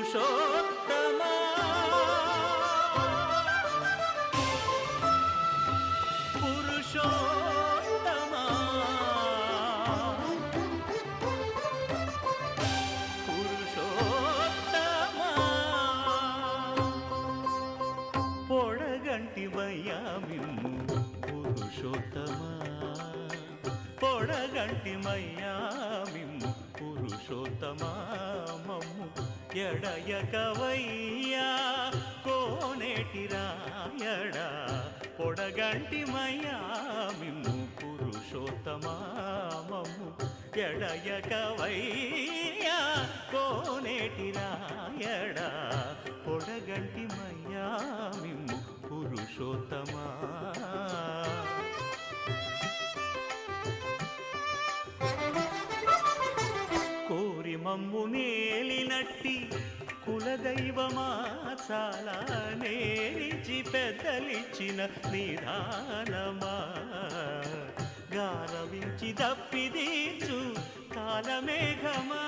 పురుషోత్తమా పురుషోత్తమా పురుషోత్తమా పొడగంటివయ్యా మిమ్ము పురుషోత్తమా పొడగంటిమయ్యా మిమ్ము పురుషోత్తమా మమ్ము ఎడయకవయ్యా కోనేటి రాయడా పొడగంటిమయ్యా మిమ్ము పురుషోత్తమా మమ్ము ఎడయకవయ్యా కోనేటి రాయడా పొడగంటిమయ్యా మిమ్ము పురుషోత్తమా కోరి మమ్ము నేలినట్టి కులదైవమా చాలా నేరిచి పెద్దలిచ్చిన నిదానమా గారవించి దప్పిదీచు కాలమేఘమా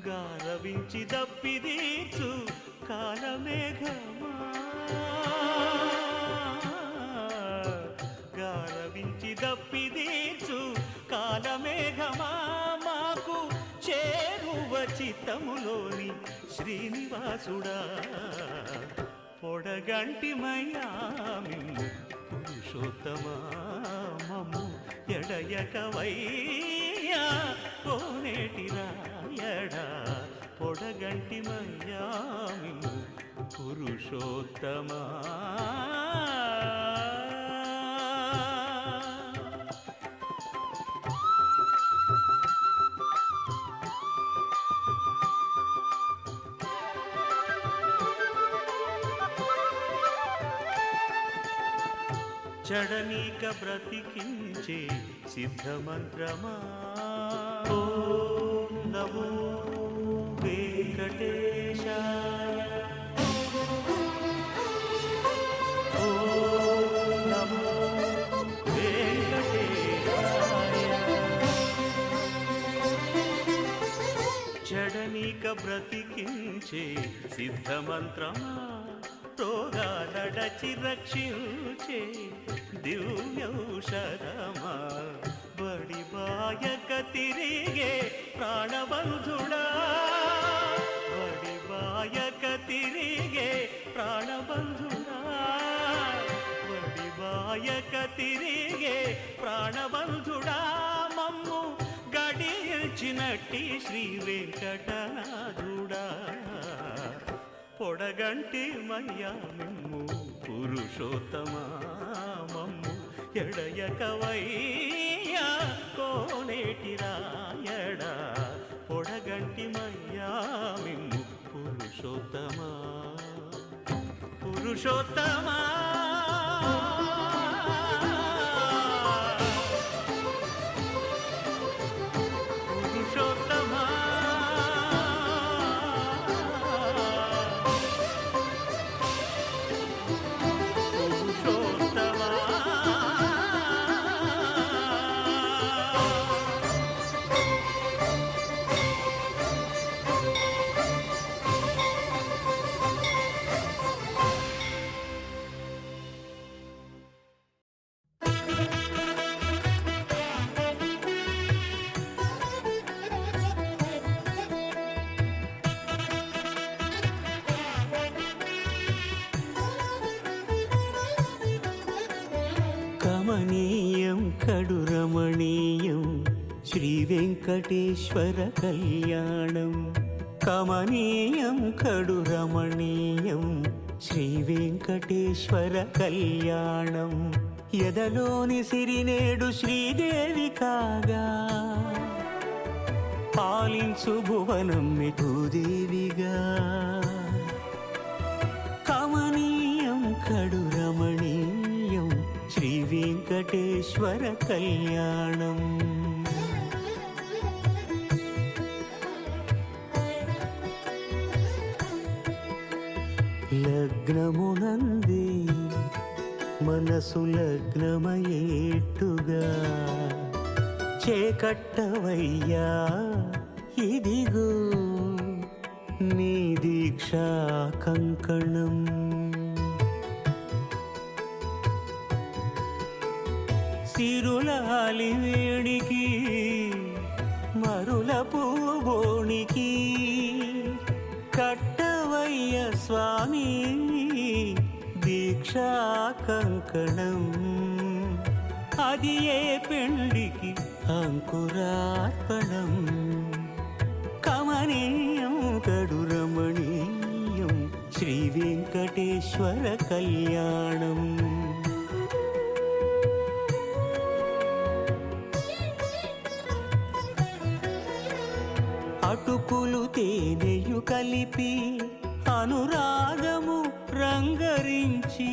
గారవించి దప్పిదీచు కాలమేఘమా గారవించి దప్పిదీచు కాలమేఘమా మాకు చేరువ చిత్తములోని శ్రీనివాసుడా పొడగంటిమయ్యా మిమ్ము పురుషోత్తమా మమ్ము ఎడయకవయ్యా కోనేటి రాయడా పొడగంటిమయ్యా మిమ్ము పురుషోత్తమా చడనీక బ్రతికించే సిద్ధమంత్రమా ఓం నమో వెంకటేశాయ ఓం నమో వెంకటేశాయ చడనీక బ్రతికించే సిద్ధమంత్రమా రోగాలడచి రక్షించే దివ్యౌషధమా బడిబాయక తిరిగే ప్రాణబంధుడా బడిబాయక తిరిగే ప్రాణబంధుడా బడిబాయక తిరిగే ప్రాణబంధుడా మమ్ము గడిచినట్టి శ్రీ వెంకటనాథుడా పొడగంటిమయ్యా మిమ్ము పురుషోత్తమా మమ్ము ఎడయకవయ్యా కోనేటి రాయడా పొడగంటిమయ్యా మిమ్ము పురుషోత్తమా పురుషోత్తమా పురుషోత్తమా కమనీయం కడురమణీయం శ్రీ వెంకటేశ్వర కళ్యాణం కమనీయం కడురమణీయం శ్రీ వెంకటేశ్వర కళ్యాణం ఎదలోని సిరినేడు శ్రీదేవి కాగా పాలించు భువనం భూదేవిగా కమనీయం కడురమణీయం శ్రీ వెంకటేశ్వర కళ్యాణం లగ్నమునందే మనసు లగ్నమయేట్టుగా చేకట్టవయ్యా ఇదిగో నీ దీక్షా కంకణం. సిరులాలి వేడికి మరుల పూబోనికి కట్టవయ్య స్వామి దీక్షా కంకణం. అది ఏ పెండికి అంకురార్పణం. కమనీయం కడు రమణీయం శ్రీ వెంకటేశ్వర కళ్యాణం. అటుకులు తేనెయు కలిపి అనురాగము రంగరించి,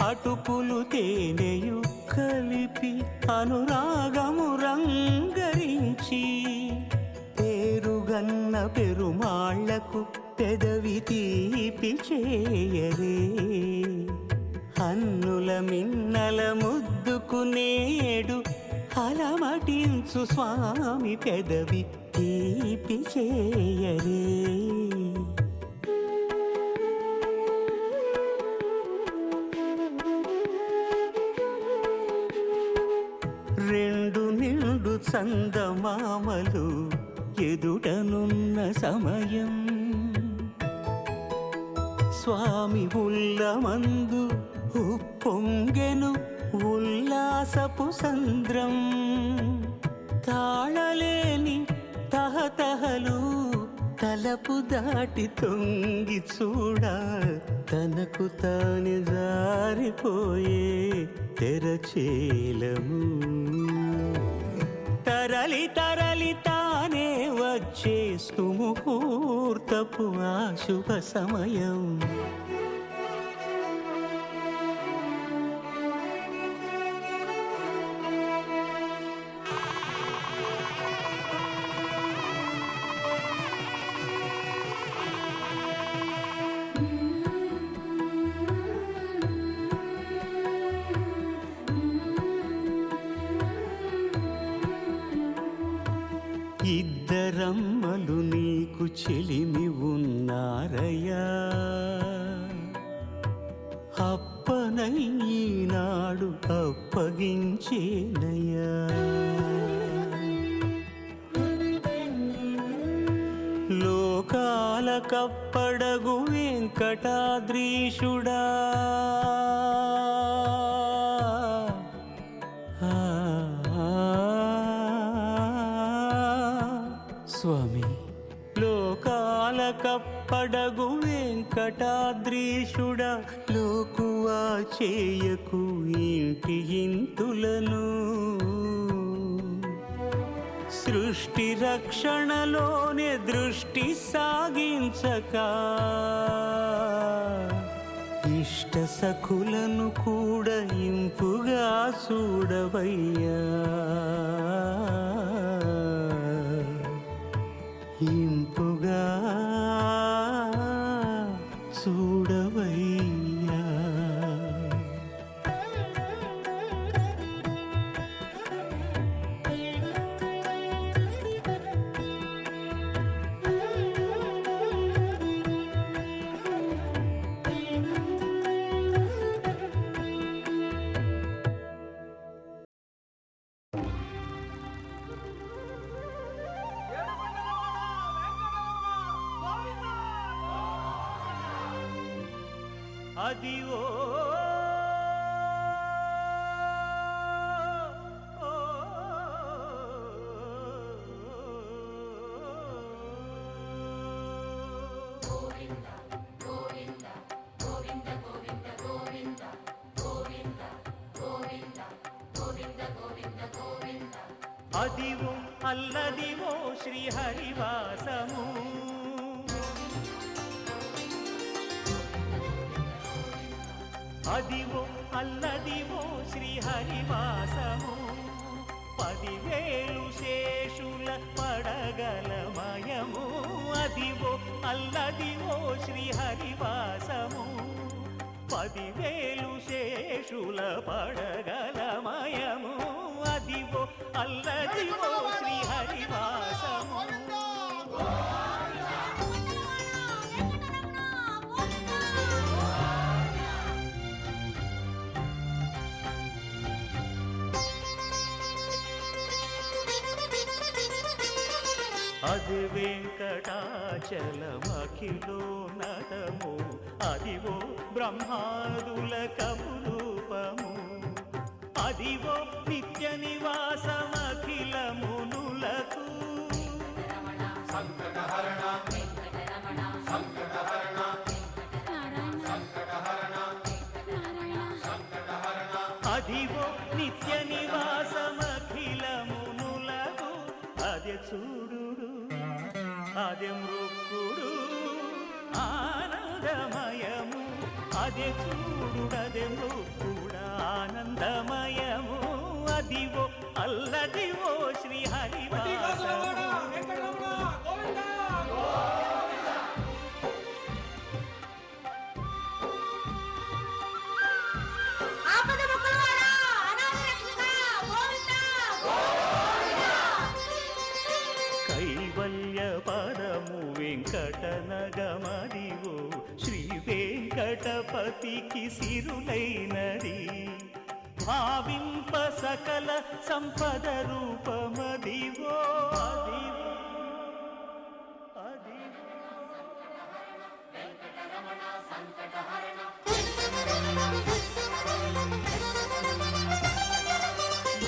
అటుకులు తేనెయు కలిపి అనురాగము రంగరించి, పేరుగన్న పెరుమాళ్లకు పెదవి తీపి చేయరే. అన్నుల మిన్నల ముద్దుకు నేడు అలమటించు స్వామి పెదవి తీపి చేయరే. రెండు నిండు చందమామలు ఎదుటనున్న సమయం, స్వామి ఉల్లమందు ఉప్పొంగెను ఉల్లాసపు సంద్రం. తాళలేని తహతహలు తలపు దాటి తొంగి చూడ, తనకు తాని జారిపోయే తెరచేలము. తరలి తరలి తానే వచ్చే సుముహూర్తపు ఆ శుభ సమయం. ఇద్దరమ్మలు నీకు చెలిమి ఉన్నారయ్యా, అప్పనయ్యనాడు అప్పగించేనయ్యా. లోకాల కప్పడగు వెంకటాద్రీషుడా, స్వామి లోకాల కప్పడగు వెంకటాద్రీషుడా, లోకువా చేయకు ఇంటి ఇంతులను. సృష్టి రక్షణలోనే దృష్టి సాగించక, ఇష్ట సఖులను కూడా ఇంపుగా చూడవయ్యా, ఇంపుగా చూడవయ్యా. అదివో అదివో అల్లదివో శ్రీహరివాసము, అదివో అల్లదివో శ్రీహరివాసము. 10,000 శేషుల పడగలమయము, అదివో అల్లదివో శ్రీహరివాసము. 10,000 శేషుల పడగలమయము అదివో అల్లదివో శ్రీహరివాసము. అది వెంకటాచలమఖిలో నటము అదివో బ్రహ్మాదుల కపురూపము అదివో నిత్య నివాసమఖిల మునులకు. అదివో నిత్య నివాసమఖిల మునులకు. అదే చూడు అదే మృక్కుడు ఆనందమయము అదే చూడుడదే మృక్కుడ ఆనందమయము అదివో అల్లదివో శ్రీహరివాసము. కైవల్య పరము వెంకటనగమదివో శ్రీ వెంకటపతికి సిరులైనది భావింప సకల సంపద రూపమదివో అదివో అదివో.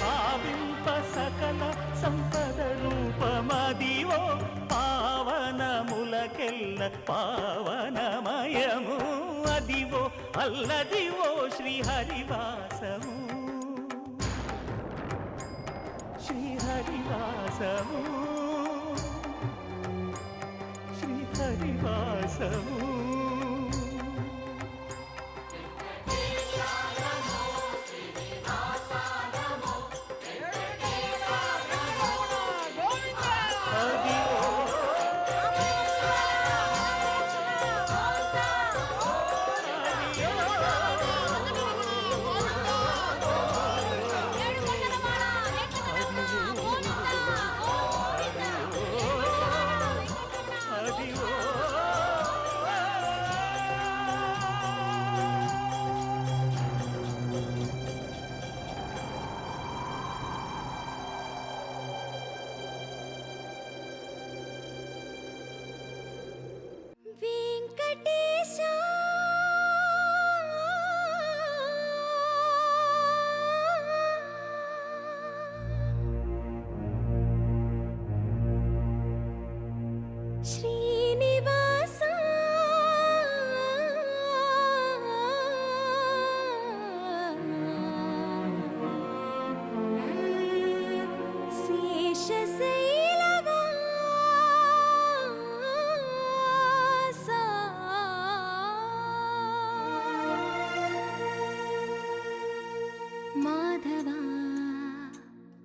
భావింప సకల సంపద రూపమదివో పావనములకెల్ల పావనమయము అదివో అల్లదివో శ్రీహరివాసము. శ్రీహరివాసము శ్రీహరివాసము.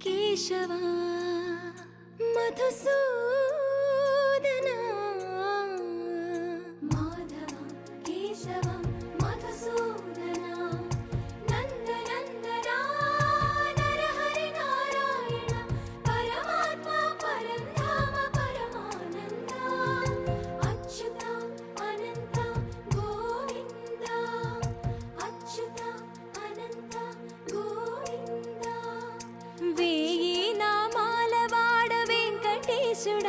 కేశవా మధుసూదనా మాధవ కేశవ మధుసూదనా నందనందనా నరహరి నారాయణ పరమాత్మ పరంధామ పరమానంద అచ్యుత అనంత గోవింద అచ్యుత అనంత గోవింద వేయి నామాల వాడ వెంకటేశుడా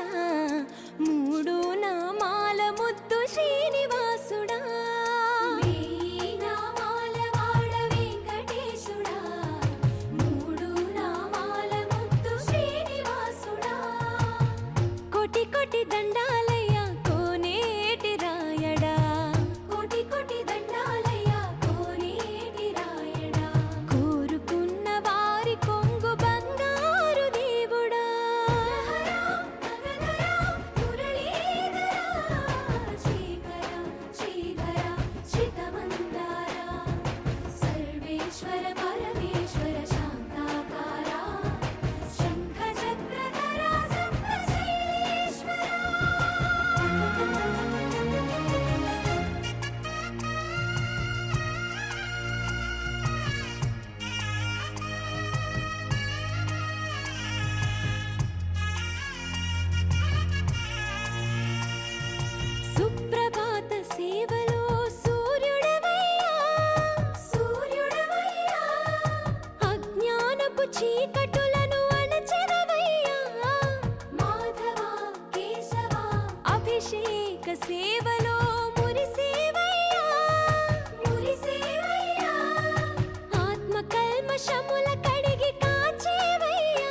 దోషముల కడిగి కాచేవయ్యా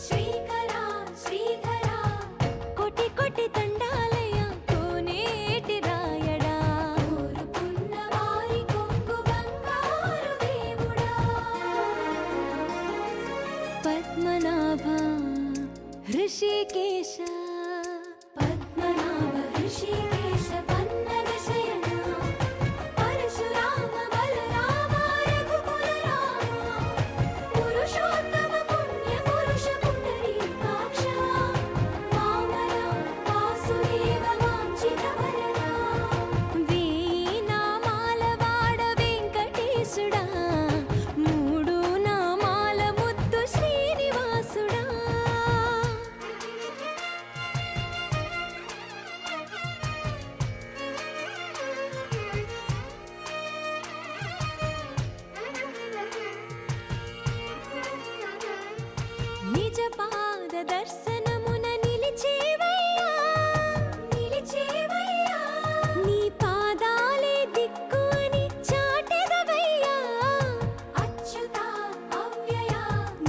శ్రీకరా శ్రీధరా కోటి కోటి దండాలయ్యా కోనేటి రాయడా కోరుకున్న వారి కొంగు బంగారు దేవుడా పద్మనాభ హృషికేశ పద్మనాభ హృషికేశ పన్నగ శయన పరశురామ బలరామ రఘుకుల రామ పురుషోత్తమ పుణ్య పురుష పుండరీకాక్ష వామన వాసుదేవ వాంఛిత వరదా వేయి నామాల వాడ వెంకటేశుడా మూడు నామాల ముద్దు శ్రీనివాసుడా నిజ పాద దర్శనమున నిలిచేవయ్యా నిలిచేవయ్యా నీ పాదాలే దిక్కు అని చాటెదవయ్యా అచ్యుత అవ్యయ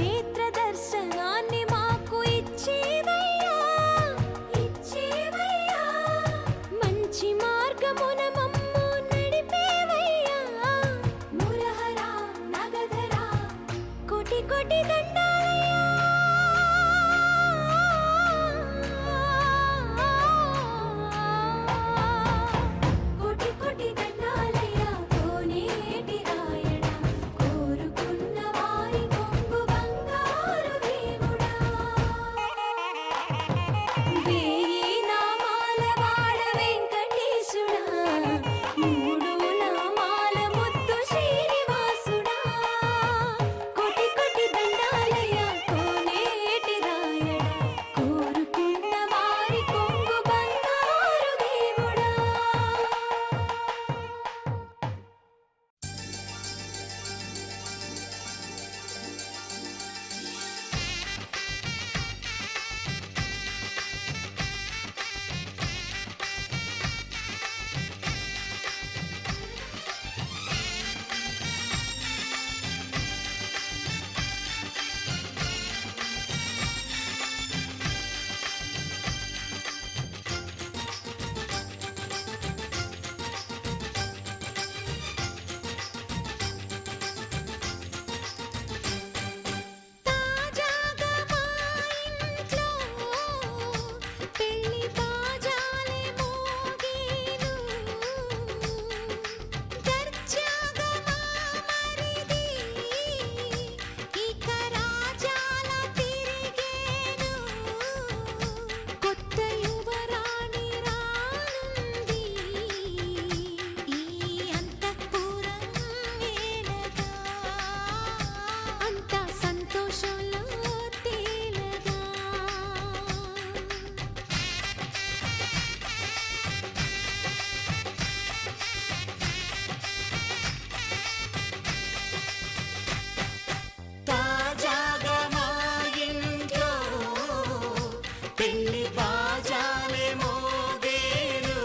నేత్ర దర్శనాన్ని మాకు ఇచ్చేవయ్యా ఇచ్చేవయ్యా మంచి మార్గమున మమ్ము నడిపేవయ్యా మురహర నగధర కోటి కోటి దండాలయ్యా కోటి కోటి దండాలయ్యా కోనేటి రాయడా కోరుకున్న వారి కొంగు బంగారు దేవుడా వేయి నామాల వాడ వెంకటేశుడా మూడు నామాల ముద్దు శ్రీనివాసుడా కోటి కోటి దండాలయ్యా కోనేటి రాయడా కోరుకున్న వారి కొంగు బంగారు దేవుడా తాజాగా మా ఇంట్లో పెళ్లి బాజాలే మోగేను దర్జాగా మా మరిది ఇక రాజాల తిరిగేను కొత్త యువరాణి రానుంది ఈ అంతఃపురం ఏలగా అంతా సంతోషంలో తేలగా తాజాగా మా ఇంట్లో పెళ్లి బాజాలే మోగేను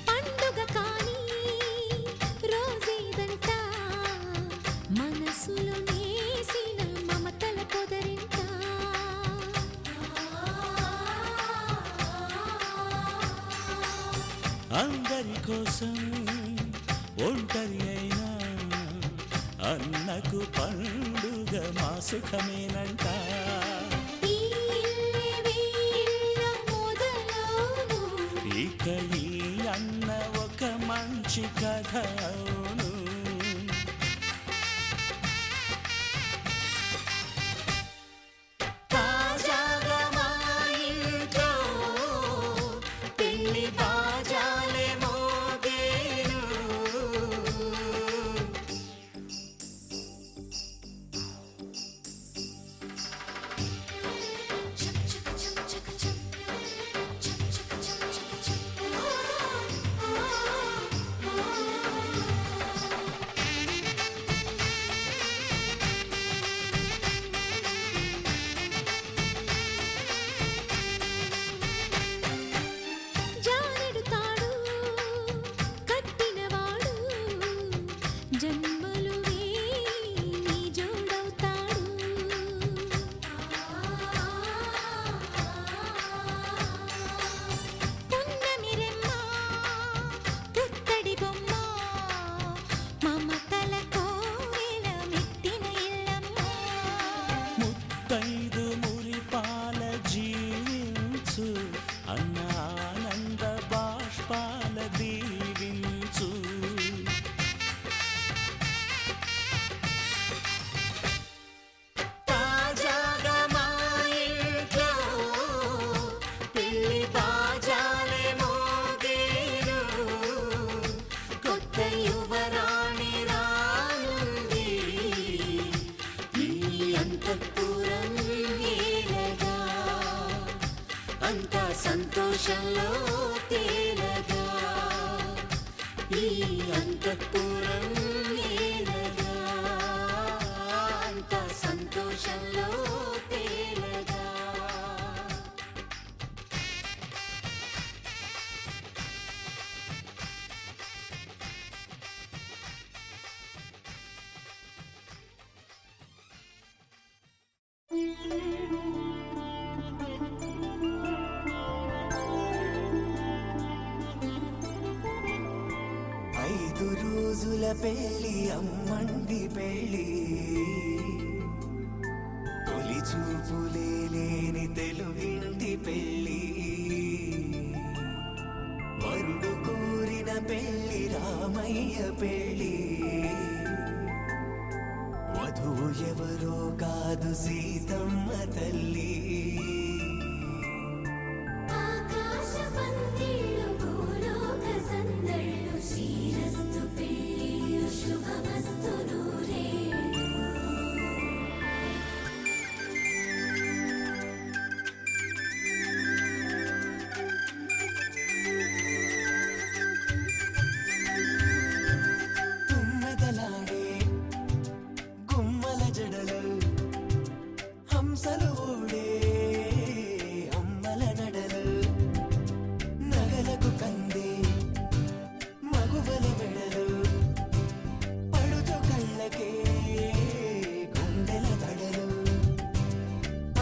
పండుగ కాని రోజేదంట మనసులో నేసిన మమతల పొదరింట అందరి కోసం ఒంటరి అయినా అన్నకు పండుగ మా సుఖమేనంట ఈ ఇల్లే వీళ్ళ మొదలవును ఇక ఈ అన్న ఒక మంచి కథ అవును తాజాగా మా ఇంట్లో పెళ్లి బాజాలే మోగేను సంతోషంలో తేలగా ఈ అంతఃపురం ఏలగా అంత సంతోషంలో తేలగా ఐదు రోజుల పెళ్లి అమ్మండి పెళ్లి తొలి చూపులే లేని తెలుగింటి పెళ్లి వరుడు కోరిన పెళ్లి రామయ్య పెళ్లి వధువు ఎవరో కాదు సీతమ్మ తల్లి ఆకాశ పందిళ్ళు భూలోక సందళ్ళు శ్రీరస్తు పెళ్ళిళ్ళు శుభమస్తు నూరేళ్ళు తుమ్మెదలాడే గుమ్మల జడలు హంసలు ఊడే అమ్మల నడలు నగలకు కంది మగువల మెడలు పడుచు కళ్ళకే గుండెల దడలు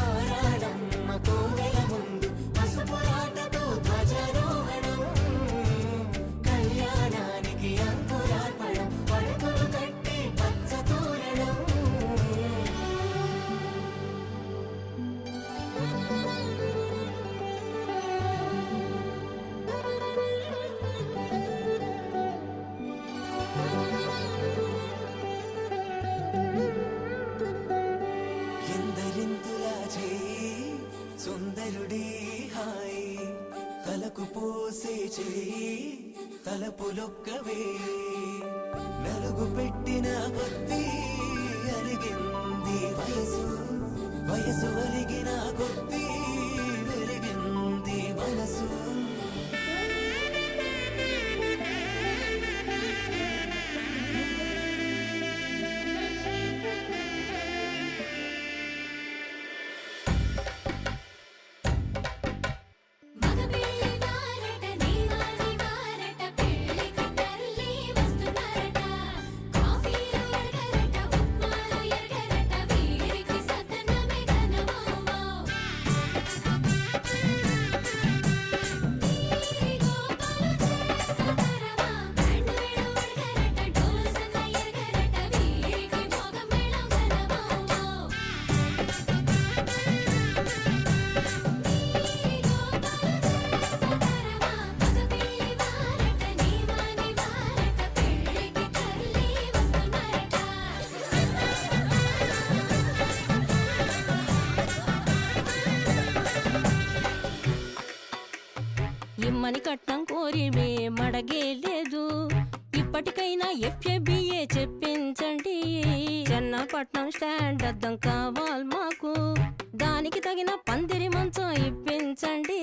ఆరాడమ్మ కోవెల ముందు పసుపురాటతో ధ్వజారోహణం కళ్యాణానికి అంకురార్పణం పడకలు కట్టి పచ్చ తోరణం ఎందరింతులా చేయి సుందరుడి హాయి తలకు పోసే చేయి తలపులొక్కవే నలుగు పెట్టిన కొద్దీ అలిగింది వయసు వయసు అలిగిన కొద్దీ వెలిగింది మనసు మగ పెళ్ళి వారట నీవాని వారట పెళ్ళికి తల్లి వస్తున్నారట కాఫీలు ఎరగరట ఉప్మాలు ఎరగరట వీరికి సతనమే ఘనమౌమౌ ఈ గోపాలు చేరతరమా బ్యాండ్ మేళం ఎరగరట డోలు సన్న ఎరగరట వీరికి మోగ మేళం ఘనమౌమౌ ఇమ్మని కట్నం కోరివే మడగే లేదు ఇప్పటికైనా ఎఫ్ఏబిఏ చెప్పించండి చెన్నపట్నం స్టాండ్ అద్దం కావాలి మాకు దానికి తగిన పందిరి మంచం ఇప్పించండి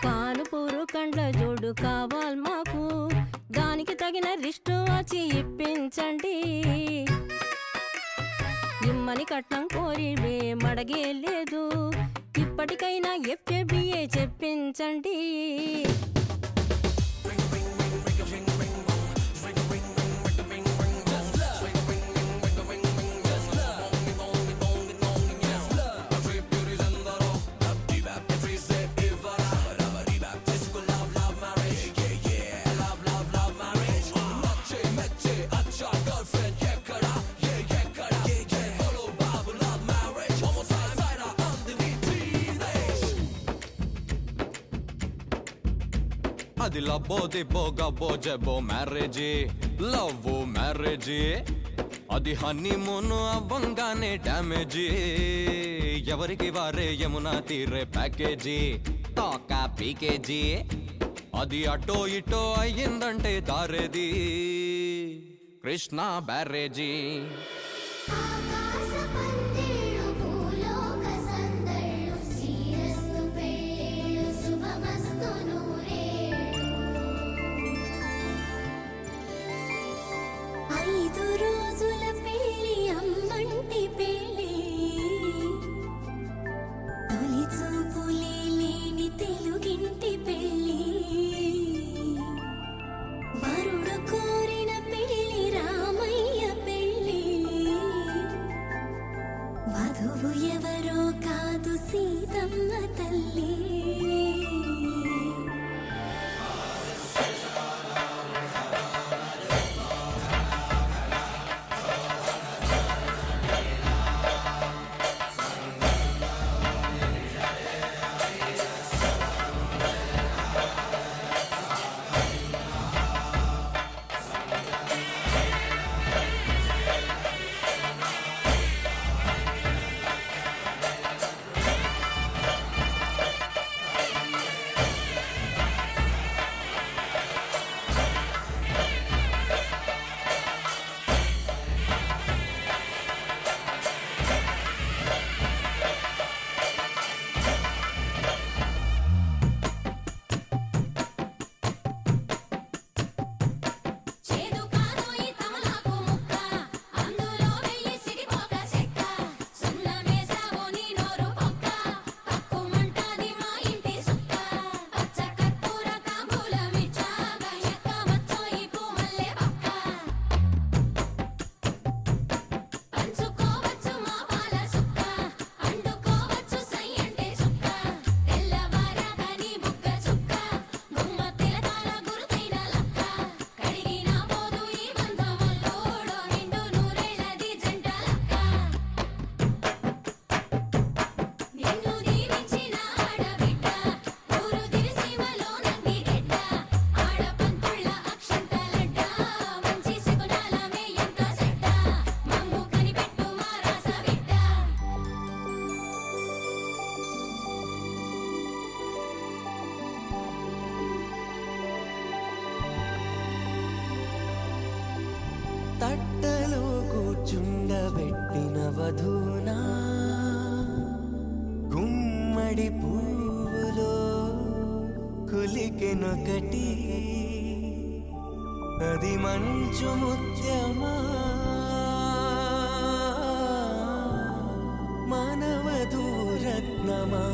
కానుపూరు కండ్ల జోడు కావాలి మాకు దానికి తగిన రిస్టు వాచి ఇప్పించండి ఇమ్మని కట్నం కోరివే మడగే లేదు ఇప్పటికైనా ఎఫ్ఏబిఏ చెప్పించండి అది లబ్బో దిబ్బో గబ్బో జబ్బో మ్యారేజీ లవ్ మ్యారేజీ అది హనీమూన్ అవ్వంగానే డ్యామేజీ ఎవరికి వారే యమునా తీరే ప్యాకేజీ తోకా పీకేజీ అది అటో ఇటో అయ్యిందంటే దారేది కృష్ణా బ్యారేజీ ఆకాశ పందిళ్ళు భూలోక సందళ్ళు శ్రీరస్తు పెళ్ళి 5 రోజుల పెళ్లి అమ్మంటి పెళ్లి తొలి చూపులే లేని తెలుగింటి పెళ్లి వరుడు కోరిన పెళ్లి రామయ్య పెళ్లి వధువు ఎవరో కాదు సీతమ్మ తల్లి చేదు కాదు ఈ తమలాకు ముక్క అందులో వెయ్యి సిడిపోక చెక్క సున్నమేసావు నీ నోరు పొక్క తక్కుమంటది మా ఇంటి సుక్క పచ్చ కర్పూర తాంబూలమిచ్చాక ఎక్కవచ్చో ఈ పూమల్లె పక్క పంచుకోవచ్చు మా పాల సుక్క అండుకోవచ్చు సై అంటే చుక్క తెల్లవారాక నీ బుగ్గ చుక్క గుమ్మ తిలకాల గురుతైన లక్క కడిగినా పోదు ఈ బంధమల్లోడో నిండు నూరేళ్ళది జంట లక్క నిన్ను దీవించిన ఆడబిడ్డ ఊరు దివిసీమలో నంది గెడ్డ ఆడపంతుళ్ళ అక్షంతలడ్డ మంచి శకునాలమే ఎంత సెడ్డ మమ్ము కనిపెట్టు మా రాస బిడ్డ తట్టలో కూర్చుండబెట్టిన వధూనా గుమ్మడి పువ్వులో కులికెనొకటి అది మంచు ముత్యమా మానవధూరత్నమా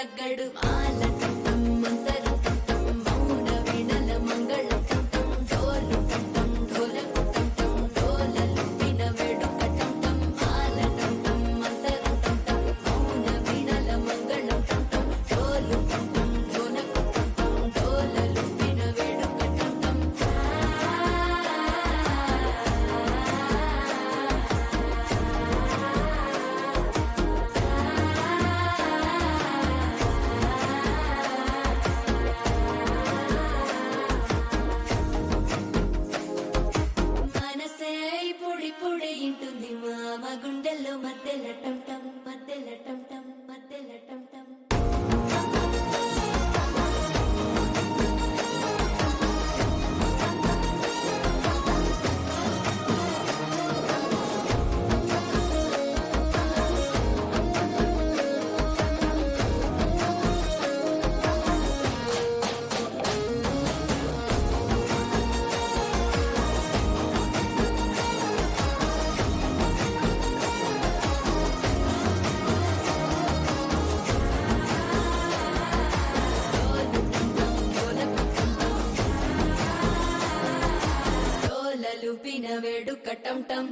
తగ్గడు మాల టంటం మంతరం టంటం మౌన వీణల మంగళం టంటం డోలు టంటం ఢోలకు టంటం డోలలు విన వేడుక టంటం మాల టంటం మంతరం టంటం మౌన వీణల మంగళం టంటం డోలు టంటం ఢోలకు టంటం డోలలు విన వేడుక టంటం మనసే పొడి పొడి ఇంటుంది మామ గుండెల్లో మధ్యల టంటం మధ్యల టంటం మధ్యల టంటం డోలలు విన వేడుక టంటం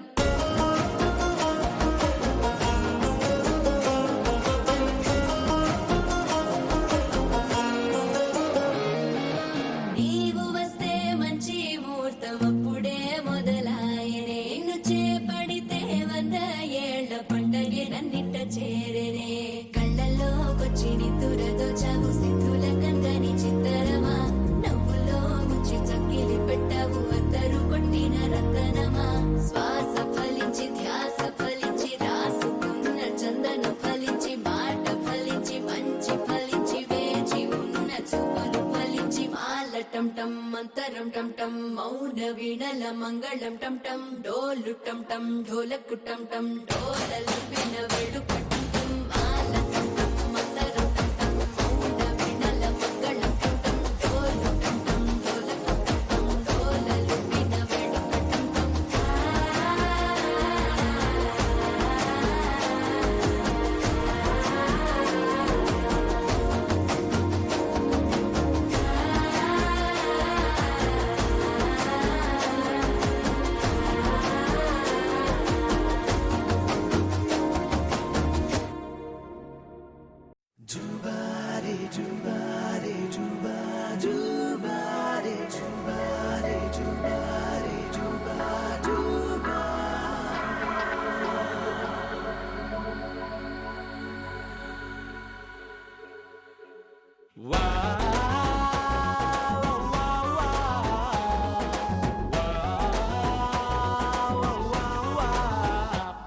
నీవు వస్తే మంచి ముహూర్తం అప్పుడే మొదలాయనే నిన్ను చేపడితే 100 ఏళ్ల పండగే నన్నిట్ట చేరనే కళ్ళల్లోకొచ్చి నిద్దురదోచావు సిద్ధుల కందని చిత్తరమా నవ్వులో ముంచి చక్కిలి పెట్టావు అద్దరు కొట్టిన రతనమా శ్వాస ఫలించి ధ్యాస ఫలించి రాసుకున్న చందను ఫలించి మాట ఫలించి మంచి ఫలించి వేచి ఉన్న చూపులు ఫలించి మాల టంటం మంతరం టంటం మౌన వీణల మంగళం టంటం డోలు టంటం ఢోలకు టంటం డోలలు విన వేడుక టంటం మాల టంటం మంతరం టంటం మౌన వీణల మంగళం టంటం డోలు టంటం ఢోలకు టంటం డోలలు విన వేడుక టంటం జుబారే జుబారే జుబా జుబారే జుబారే జుబారే జుబా జుబా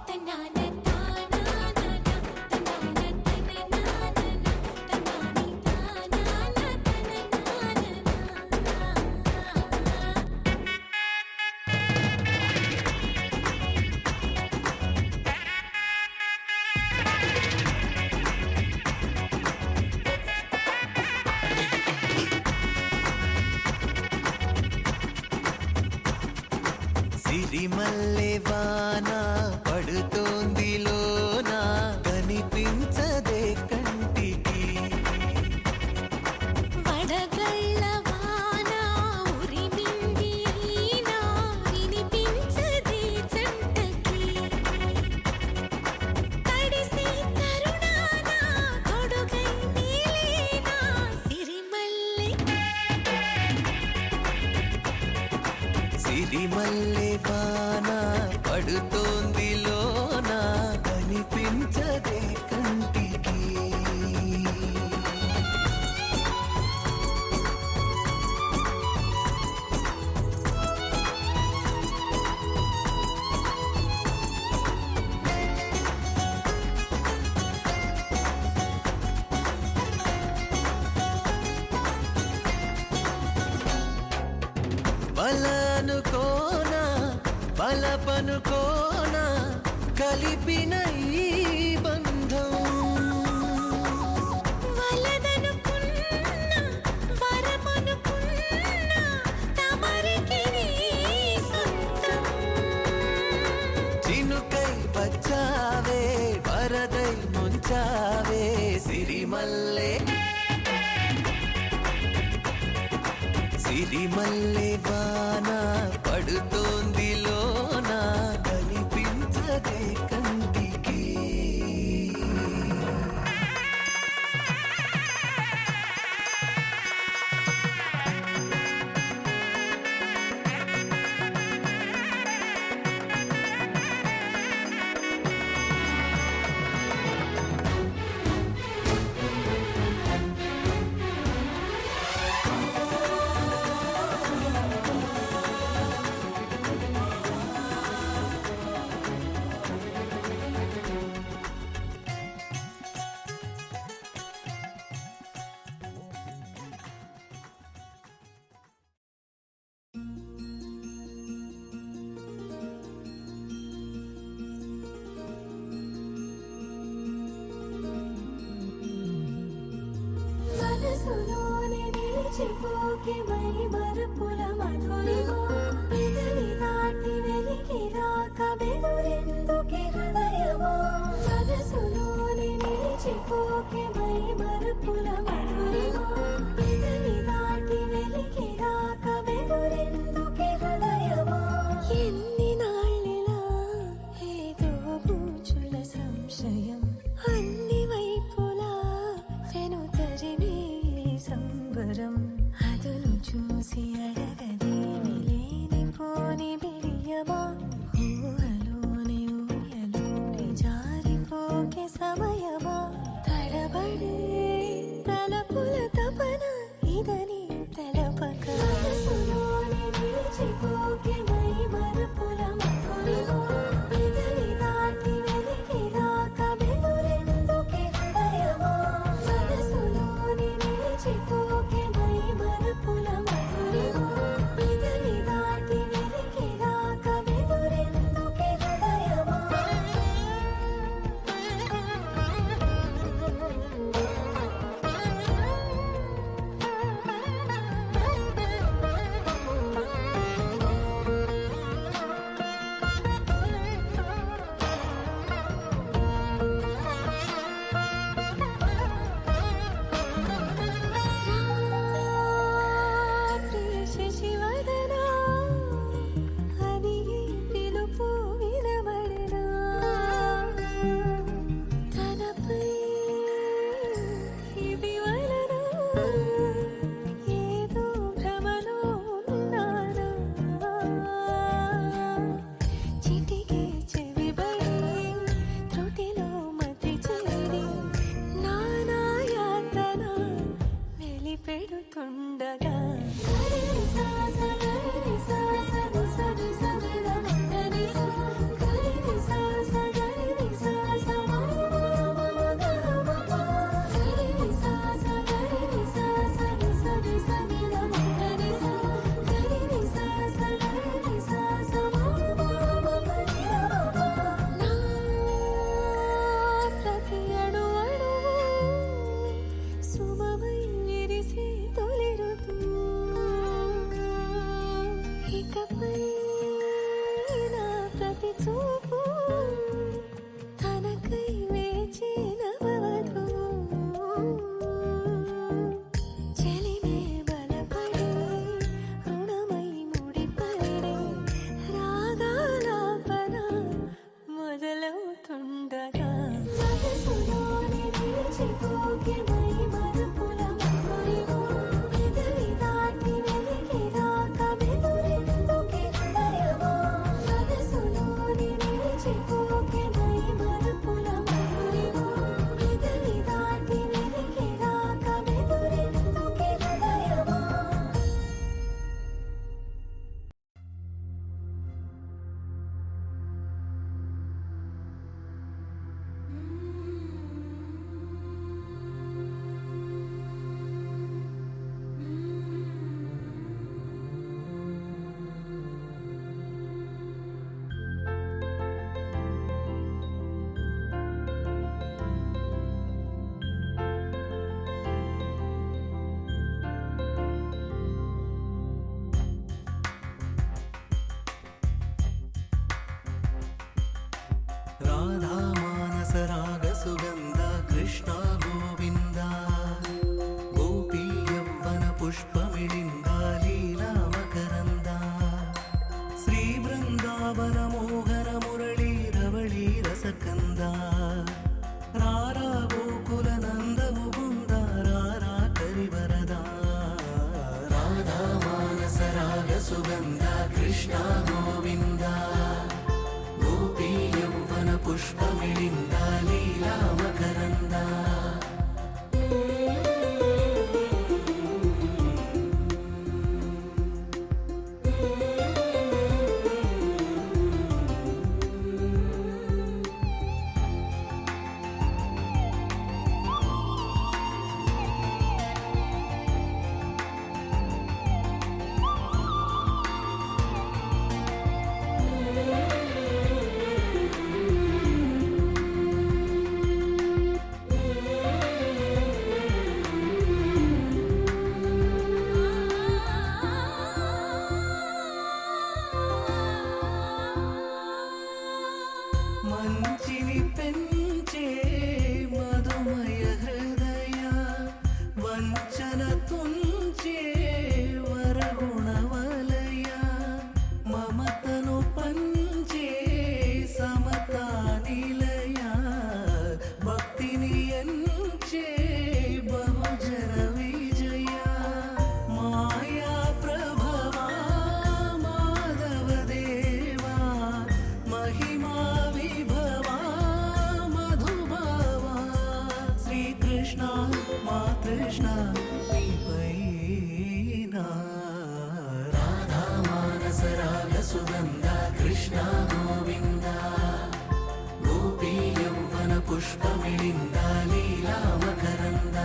తన్నాన తానానా తన్నాన తననానా తన్నాని తానానా తననానా సిరిమల్లె వాన పడుతోంది లోన కనిపించదే కంటికి వడగళ్ళ వాన ఉరిమింది అయినా వినిపించదే జంటకి తడిసి తరుణాన తొడుగై నీలేనా సిరిమల్లె సిరిమల్లె వాన పడుతోంది లోన కనిపించదే కంటికి బలనుకోనా బలపనుకోనా కలిపిన ఈ బంధం వలదనుకున్నా వరమనుకున్నా తమరికి నీ సొంతం చినుకై వచ్చావే వరదై ముంచావే సిరిమల్లె సిరిమల్లె వాన పడుతోంది లోన కనిపించదే కంటికి మనసులోనే నిలిచిపోకే మై మరుపుల మధురిమా పెదవి దాటి వెలికి రాక బెదురెందుకే హృదయమా మనసులోనే నిలిచిపోకే మై మరుపుల మధురిమా పెదవి దాటి వెలికి రాక బెదురెందుకే హృదయమా ఎన్ని నాళ్ళిలా ఏదో పూచుల సంశయం అన్ని వైపులా వెనుతరిమే సంబరం అదును చూసి అడగదేమి లేనిపోని బిడియమా ఊహలోని ఊయలోని జారిపోకే సమయమా తడబడే తలపుల తపన ఇదని తెలపక మనసులోని నిలిచిపోకే మై మరుపుల మధురిమా పెదవి దాటి వెలికి రాక బెదురెందుకే హృదయమా మనసులోని నిలిచిపోకే మై పుష్పమిళింద లీలా మకరంద శ్రీ బృందావన మోహన మురళీ రవళీ రసకంద రారా గోకుల నంద ముకుంద రారా కరివరదా రాధా మానస రాగ సుగంధ కృష్ణ గోవింద గోపీ యౌవన పుష్పమిళింద లీలా మకరంద మంచిని పెంచే మధుమయ హృదయ వంచన తుంచే వరగుణవలయ మమతను పంచే సమతా నిలయ భక్తిని ఎంచే బహుజన విజయ మాయా ప్రభవా మాధవ దేవా మహిమా విభవా మధుభావా శ్రీకృష్ణ మా కృష్ణ నీపైన రాధా మానస రాగ సుగంధ కృష్ణ గోవింద గోపీ యౌవన పుష్పమిళింద లీలా మకరంద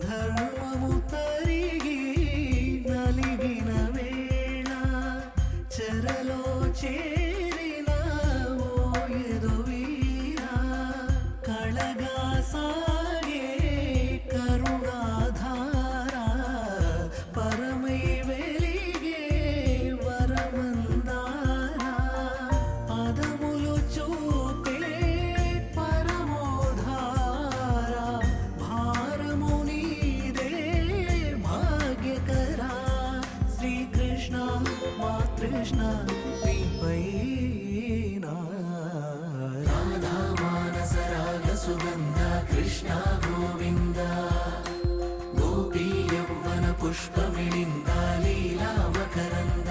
ధర్మము తరిగి నలిగిన వేళ చెరలో చేరిన ఓయదు వీరా కళగా సాగే కరుణాధార పరమై వెలిగే వరమందార పదములు చూపే పరమోధార భారము నీదే భాగ్యకరా శ్రీకృష్ణ మా కృష్ణ నీపైన రాధా మానస రాగ సుగంధ కృష్ణ గోవింద గోపీ యౌవన పుష్పమిళింద లీలా మకరంద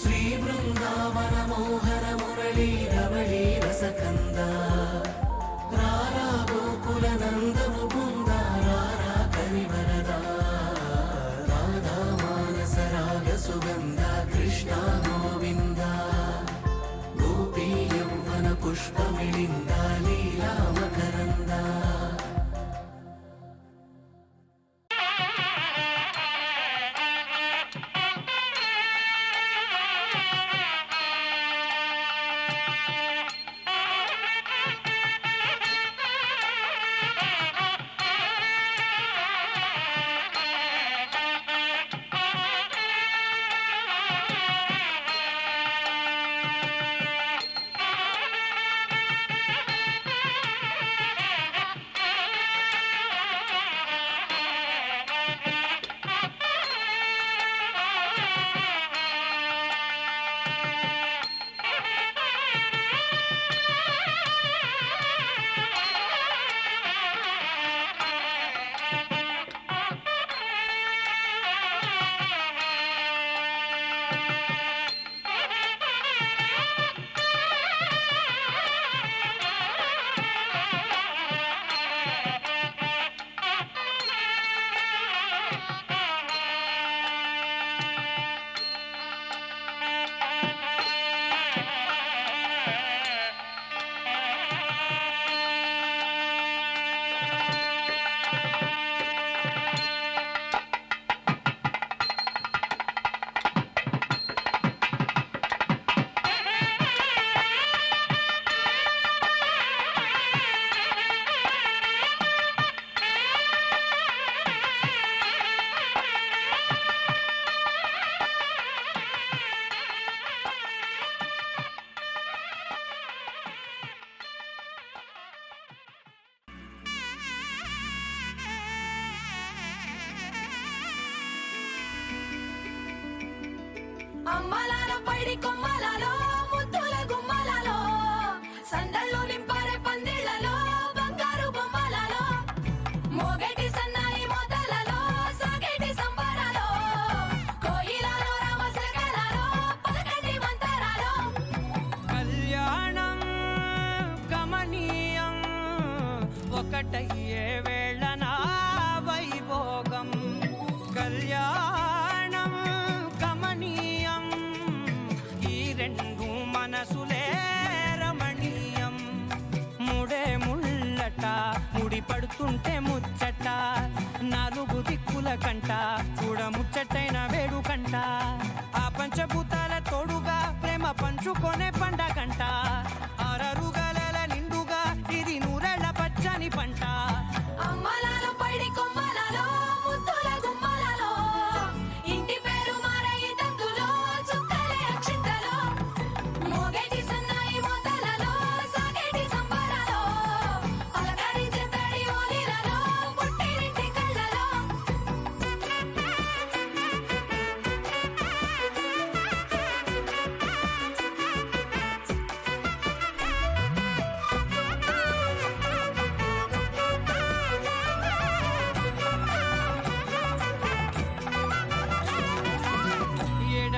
శ్రీ బృందావన మోహన మురళీ రవళీ రసకంద రారా గోకుల నంద ముకుంద రారా కరివరదా రాధా మానస రాగ సుగంధ కృష్ణ గోవింద గోపీ యౌవన పుష్పమిళింద లీలా మకరంద అమ్మలాలో పైడి కొమ్మలలో ముద్దుల గుమ్మలలో సందళ్ళు నింపారే పందిళ్లలో బంగారు బొమ్మలలో మోగేటి సన్నాయి మోతలలో సాగేటి సంబరాలో కోయిలలో రామశకలలో పలకటి మంతరాలో కళ్యాణం గమనీయం ఒకటయ్యే వేళ నా వైభోగం కళ్యాణం గమనీయం ఈ రెండు మనసులే రమణీయం ముడే ముళ్ళట ముడి పడుతుంటే ముచ్చట నాలుగు దిక్కుల కంట చూడ ముచ్చటైన వేడుకంట ఆ పంచభూతాల తోడుగా ప్రేమ పంచుకొనే పండగంట ఆరరుగల నిండుగా ఇది నూరెళ్ళ పచ్చని పంట అమ్మలాలో పైడి కొమ్మలలో ముద్దుల గుమ్మలలో ఇంటి పేరు మారయి తందులో చుక్కలే అక్షింతలో మోగేటి సన్నాయి మోతలలో సాగేటి సంబరాలో పలకరించే తడి ఓలిలలో పుట్టినింటి కళ్ళలో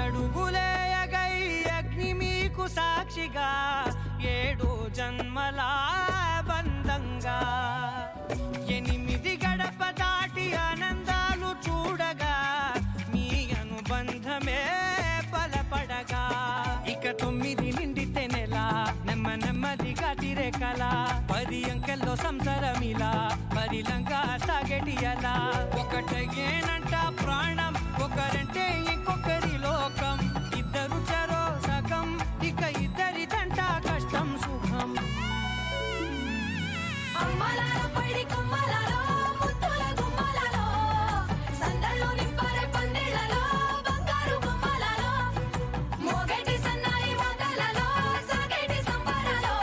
ఏడడుగులేయగై అగ్ని మీకు సాక్షిగా ఏడు జన్మల బంధంగా ఎనిమిది గడప దాటి ఆనందాలు చూడగా మీ అనుబంధమే బలపడగా ఇక 9 నిండితే నెల నెమ్మదిగా తిరే కల 10 అంకెల్లో సంసారమిలా పరిలంగా సాగటి అలా ఒకటేనంట ప్రాణం ఒకరంటే ఇంకొకరి లోకం ఇద్దరు చరో సగం ఇక ఇద్దరిదంట కష్టం సుఖం అమ్మలాలో పైడి కొమ్మలలో ముద్దుల గుమ్మలలో సందళ్ళు నింపారే పందిళ్లలో బంగారు బొమ్మలలో మోగేటి సన్నాయి మోతలలో సాగేటి సంబరాలో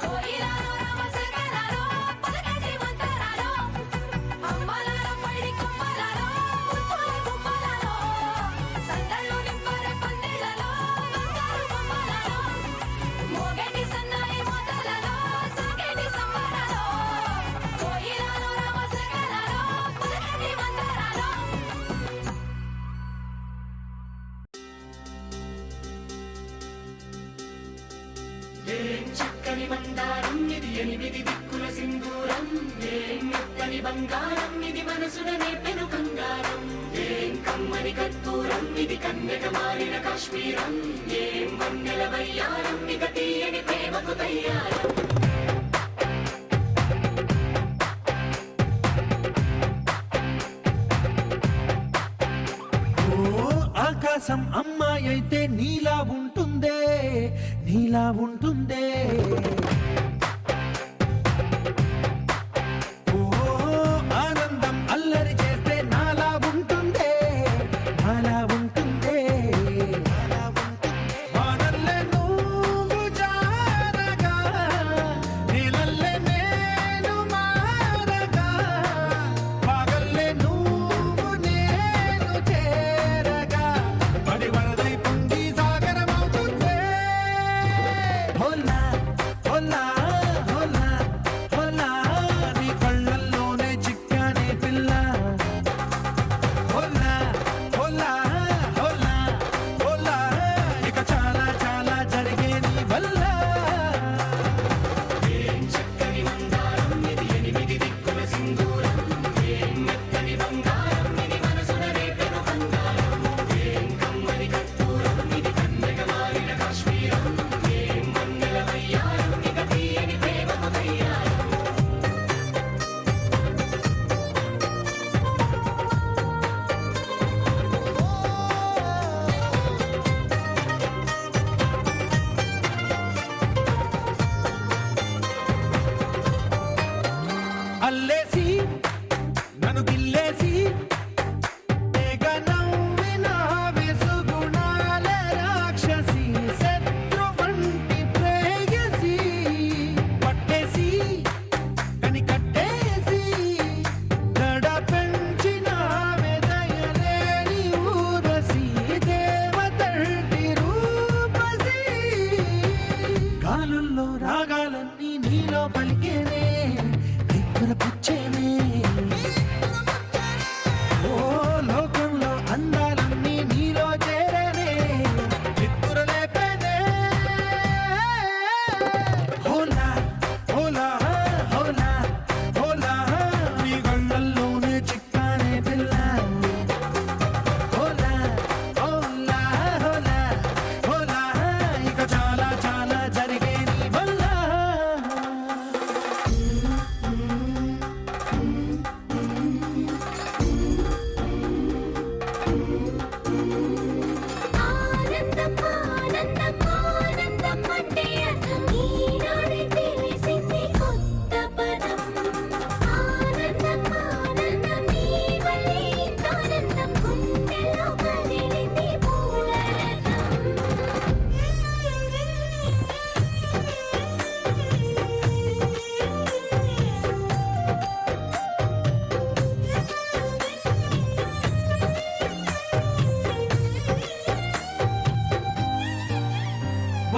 కోయిలలో రామశకలలో పలకటి మంతరాలో అమ్మలాలో పైడి కొమ్మలలో ముద్దుల గుమ్మలలో సందళ్ళు నింపారే పందిళ్లలో బంగారు బొమ్మలలో మోగేటి సన్నాయి మోతలలో సాగేటి సంబరాలో కోయిలలో రామశకలలో పలకటి మంతరాలో ఏం చక్కని మందారం ఇది 8 దిక్కుల సింధూరం ఏం మెత్తని బంగారం ఇది మనసున నేర్పెను కంగారం ఏం కమ్మని కర్పూరం ఇది కన్నెగ మారిన కాశ్మీరం ఏం వన్నెల వయ్యారం ఇక తీయని ప్రేమకు తయ్యారం ఆకాశం అమ్మాయి అయితే నీలా ఉంటుందే నీలా ఉంటుందే ఓ ఆనందం అల్లరి చేస్తే నాలా ఉంటుందే నాలా ఉంటుందే వానల్లే నువ్వు జారగా నీలల్లే నేను మారగా పగల్లే నువ్వు నేను చేరగా పడి వరదై పొంగి సాగరమవుతుందే హోలా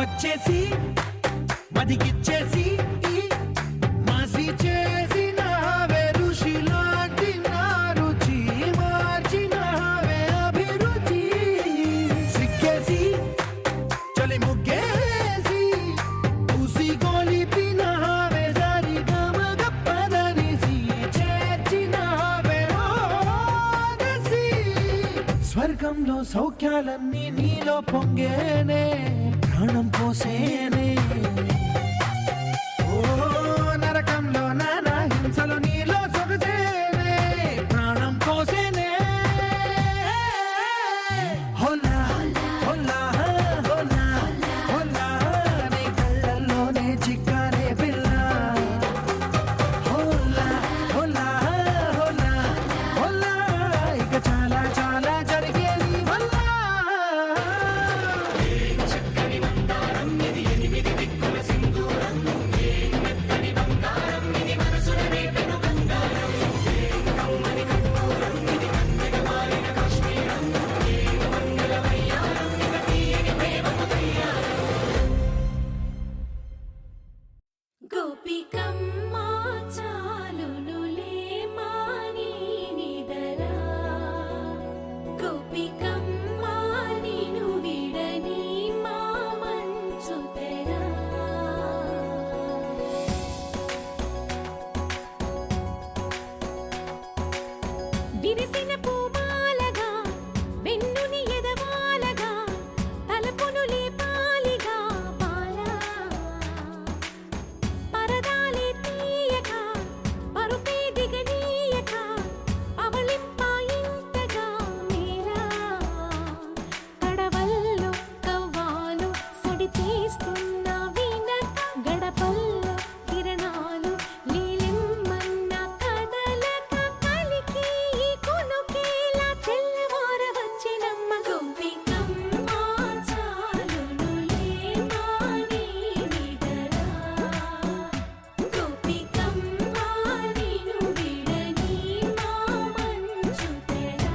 వచ్చేసి మదికిచ్చేసి మాసి చేసినావే ఋషిలాంటి నా రుచి మార్చినావే అభిరుచి సిక్కేసి చలి ముగ్గేసి పూసి గోలిపినావే సరి గమగప్పదనిసి చేర్చినావే ఓదసి స్వర్గంలో సౌఖ్యాలన్నీ నీలో పొంగేనే ప్రాణం పోసేనే ఓ నరకంలో నానా హింసలు నీలో సొగసేనే ప్రాణం పోసేనే హోలా హోలా హోలా హోలా నీ కళ్ళల్లోనే చిక్కారే పిల్ల హోలా హోలా హోలా హోలా ఇక చాలా చాలా జరిగేది వల్ల చక్కని మందారం ఇది ఎనిమిది దిక్కుల సింధూరం ఏం మెత్తని బంగారం ఇది మనసున రేపెను బంగారం ఏం కమ్మని కర్పూరం ఇది కన్నెగ మారిన కాశ్మీరం ఏం మంగళ వయ్యారం ఇక తీయని ప్రేమకు తయ్యారం గోపికమ్మ చాలునులే మాని నిదరా గోపికమ్మ నిను విడని మా మంచు తెరా విరిసిన పూమాలగా వెన్నుని ఎదవాలగా తలపును లేపాలిగా బాలా పరదాలే తీయక పరుపే దిగనీయక అవలింపాయింతగా మీరా కడవల్లో కవ్వాలు సడి తీస్తున్న వీణత గడపల్లో కిరణాలు లీలిమ్మన్న కదలక కలికి ఈ కొనుకేలా తెల్లవార వచ్చినమ్మ గోపికమ్మ చాలునులే మాని నిదరా గోపికమ్మ నిను విడని మా మంచు తెరా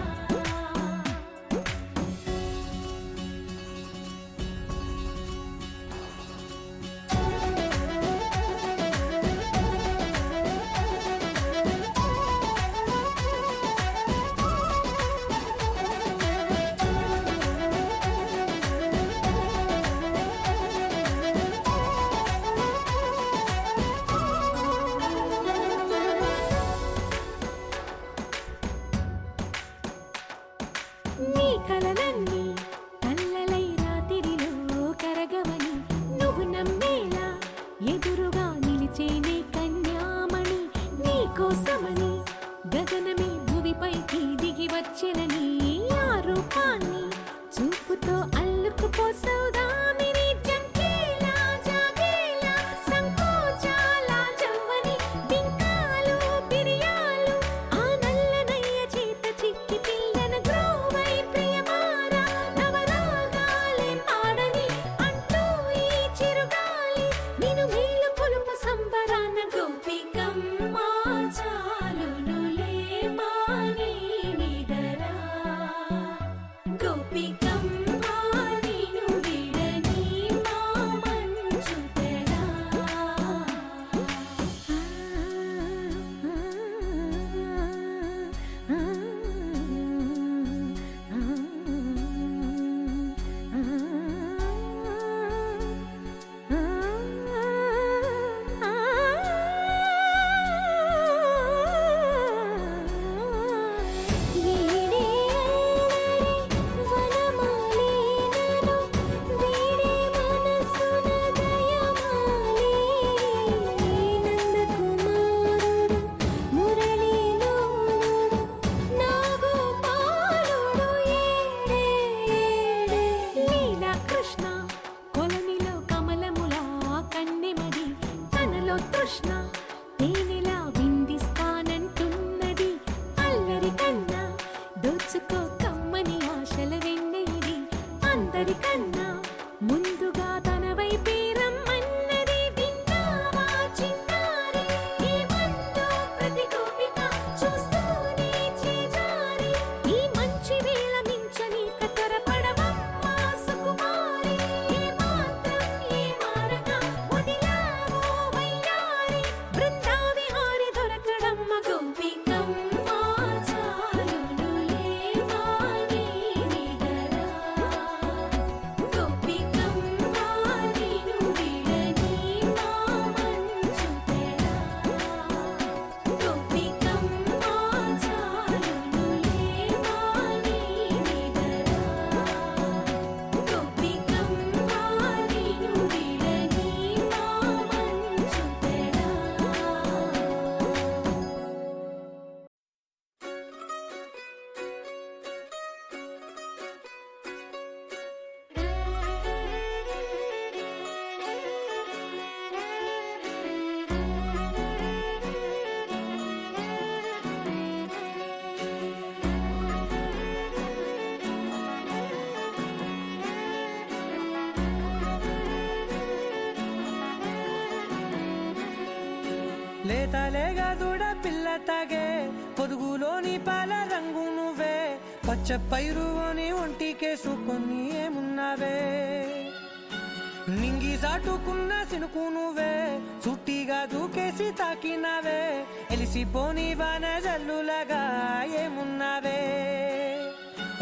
నీ కలలన్నీ కల్లలై రాత్రిలో కరగవని నువ్వు నమ్మేలా ఎదురుగా నిలిచేనే కన్యామణి నీ కోసమని గగనమే భూమిపైకి దిగి వచ్చెనని ఆ రూపాన్ని చూపుతో అల్లుకుపోసౌదామిని జంకేలా జాగేలా సంకోచాల జవ్వని బింకాలు బిరియాలు ఆ నల్లనయ్య చేత చిక్కి పిల్లన గ్రోవై ప్రియమారా నవరాగాలే పాడని అంటూ ఈ చిరుగాలి నిన్ను మేలు కొలుపు సంబరాన గోపికమ్మ చాలునులే మాని నిదరా గోపికమ్మ నిను విడని మా మంచు తెరా వీడే వనమాలినను వీడే మనసున దయమాలి నందకుమారుడు మురళీలోలుడు నాగోపాలుడు ఏడే లీలా కృష్ణ కొలనిలో కమలములా కన్నెమది తనలో తృష్ణ తేనెలా విందిస్తానంటున్నది అల్లరి కన్నా దోచుకో కమ్మని ఆశల వెన్నెయిది అందరికన్నా ముందుగా తన వైపే రమ్మన్నది విన్నావా చిన్నారి ఏమందో ప్రతి గోపిక చూస్తూనే చేజారి ఈ మంచి వేళ మించని కతరపడవమ్మా సుకుమారి ఏ మాత్రం లేతలేగా దూడ పిల్ల తాగే పొదుగులోని పాల రంగు నువ్వే పచ్చ పైరుని ఒంటికేసుకొని ఏమున్నావే నింగి సాటుకున్న సినుకు నువ్వే చుట్టిగా దూకేసి తాకినావే ఎలిసిపోని వాన జల్లులగా ఏమున్నావే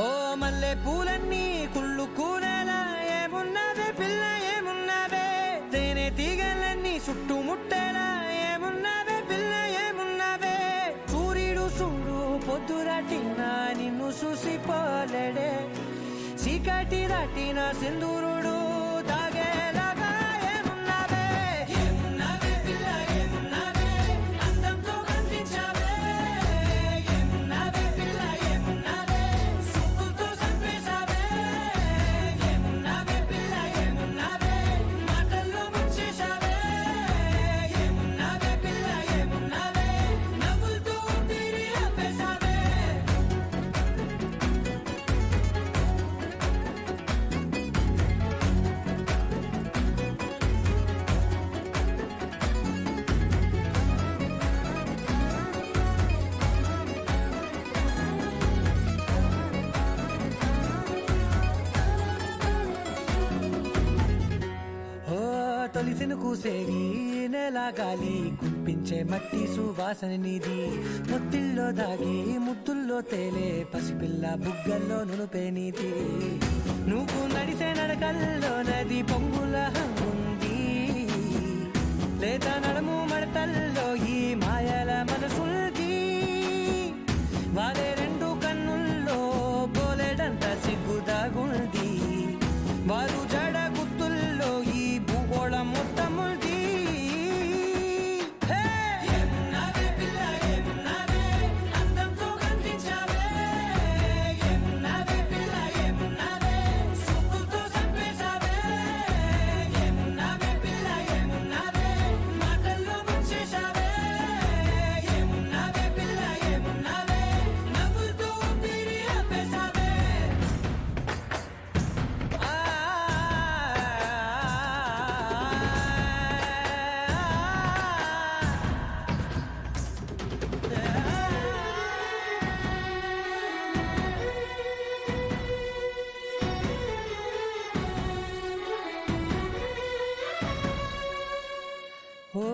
ఓ మల్లె పూలన్నీ కుళ్ళు కూరలా ఏమున్నావే పిల్ల ఏమున్నావే తేనె తీగలన్నీ చుట్టుముట్టేలా ఏమున్నావే పిల్ల ఏమున్నావే సూర్యుడు చూడు పొద్దురాటిన నిన్ను చూసిపోలేడే చీకటి దాటిన సింధూరుడు దాగేలాగా ఏమున్నావే ఏమున్నావే పిల్ల ఏమున్నావే అందంతో కనిపించావే ఏమున్నావే పిల్ల ఏమున్నావే సుక్కుతో చంపేశావే ఏమున్నావే పిల్ల ఏమున్నావే మాటల్లో ముంచేశావే ఏమున్నావే పిల్ల ఏమున్నావే నవ్వులతో ఊపిరి ఆపేశావే ఓ తొలిసిన కూసేవి నెల గాలి కుప్పించే మట్టి సువాసన నీది పొత్తిల్లో దాగి ముద్దుల్లో తేలే పసిపిల్ల బుగ్గల్లో నునుపే నీది నువ్వు నడిసే నడకల్లో నది పొంగుల హంగుంది లేదా నడుము మడతల్లో ఈ మాయల మనసుల్ది వారే రెండు కన్నుల్లో బోలెడంత సిగ్గుదాగుంది వారు జడ గుత్తుల్లో ఈ భూగోళం మొత్తముంది ఏమున్నావే పిల్ల ఏమున్నావే అందంతో కనిపించావే ఏమున్నావే పిల్ల ఏమున్నావే సుక్కుతో చంపేశావే ఏమున్నావే పిల్ల ఏమున్నావే మాటల్లో ముంచేశావే ఏమున్నావే పిల్ల ఏమున్నావే నవ్వులతో ఊపిరి ఆపేశావే ఓ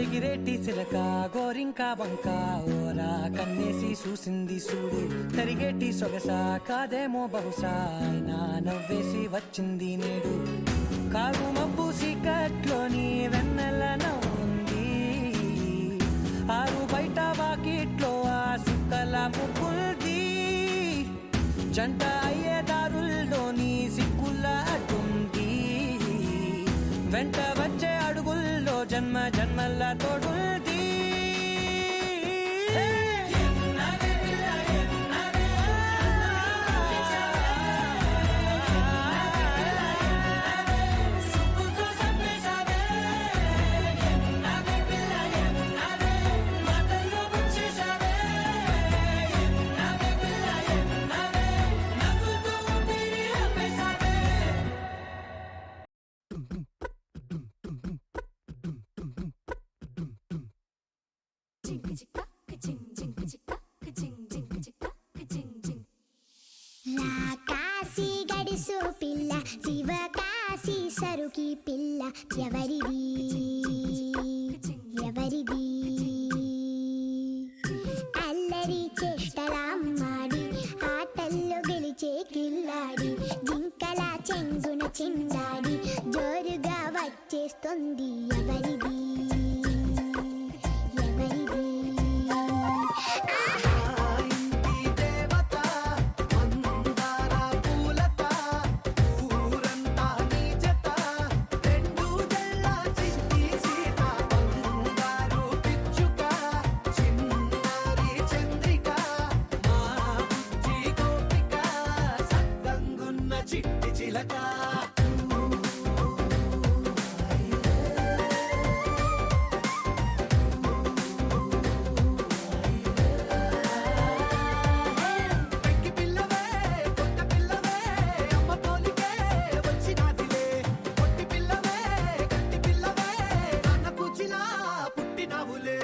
ఎగిరేటి సిలక గోరింక వంక ఓరా కన్నేసి చూసింది చూడు తరిగేటి సొగస కాదేమో బహుశా నా నవ్వేసి వచ్చింది నేడు కారు మబ్బు సీకట్లోని వెన్నెల నవ్వుంది ఆరు బయట వాకిట్లో ఆ సుక్కల ముగ్గుల్ది జంట అయ్యే దారుల్లోని సిక్కుల అడ్డుంది వెంట వచ్చే అడుగుల్లో జన్మ జన్మల తోడుంది ఏమున్నావే పిల్ల ఏమున్నావే సుక్కుతో చంపేశావే ఏమున్నావే పిల్ల ఏమున్నావే మాటల్లో ముంచేశావే ఏమున్నావే పిల్ల ఏమున్నావే నవ్వులతో ఊపిరి ఆపేశావే కాశీ గడిసు పిల్ల శివ కాశీ సరుకి పిల్ల ఎవరిది ఎవరిది అల్లరి చేష్టలామ్మాడి ఆటల్లో గెలిచే కిల్లాడి జింకల చెంగున చిందాడి జోరుగా వచ్చేస్తుంది ఎవరిది ఎవరిది చిట్టి చిలక పుట్టినావులే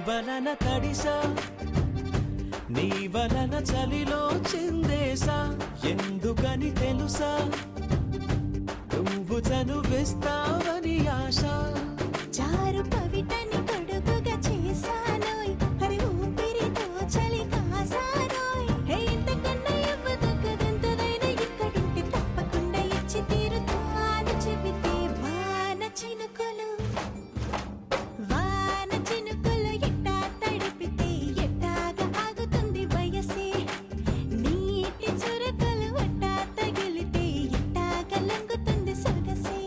వలన తడిసా నీ వలన చలిలో చిందేసా ఎందుకని తెలుసా నువ్వు చనువిస్తావని ఆశ చారు పవిటని పొడుగుగా చేశానోయ్ హరి ఊపిరితో చలి కాసానోయ్ హే ఇంతకన్నా ఇవ్వదగ్గదెంతదైనా ఇక్కడుంటే తప్పకుండా ఇచ్చి తీరుతాను చెబితే వాన చినుకులు ఎట్టా తడిపితే ఎట్టాగా ఆగుతుంది వయసే నీటి చురకలు అట్టా తగిలితే ఎట్టాగా లంగుతుంది సొగసే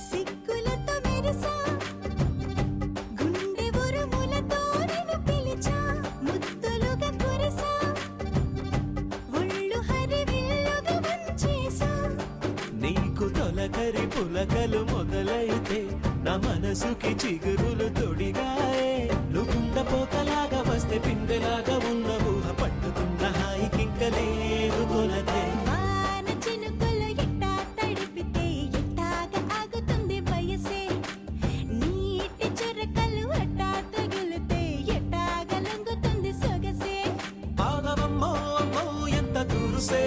సిగ్గులతో మెరిసా గుండె ఉరుములతో నిన్ను పిలిచా ముద్దులుగా కురిసా ఒళ్ళు హరివిల్లుగా వంచేసా నీకు తొలకరి పులకలు మొదలైతే నా మనసుకి చిగురులు తొడిగాయే నువ్వుండ పోతలాగా వస్తే పిందెలాగా ఉన్న ఊహ పట్టుకున్న హాయికింక లేదు కొలతే వాన చినుకులు ఎట్టా తడిపితే ఎట్టాగా ఆగుతుంది వయసే నీటి చురకలు అట్టా తగిలితే ఎట్టాగా లంగుతుంది సొగసే పాదవమ్మో అమ్మో ఎంత తురుసే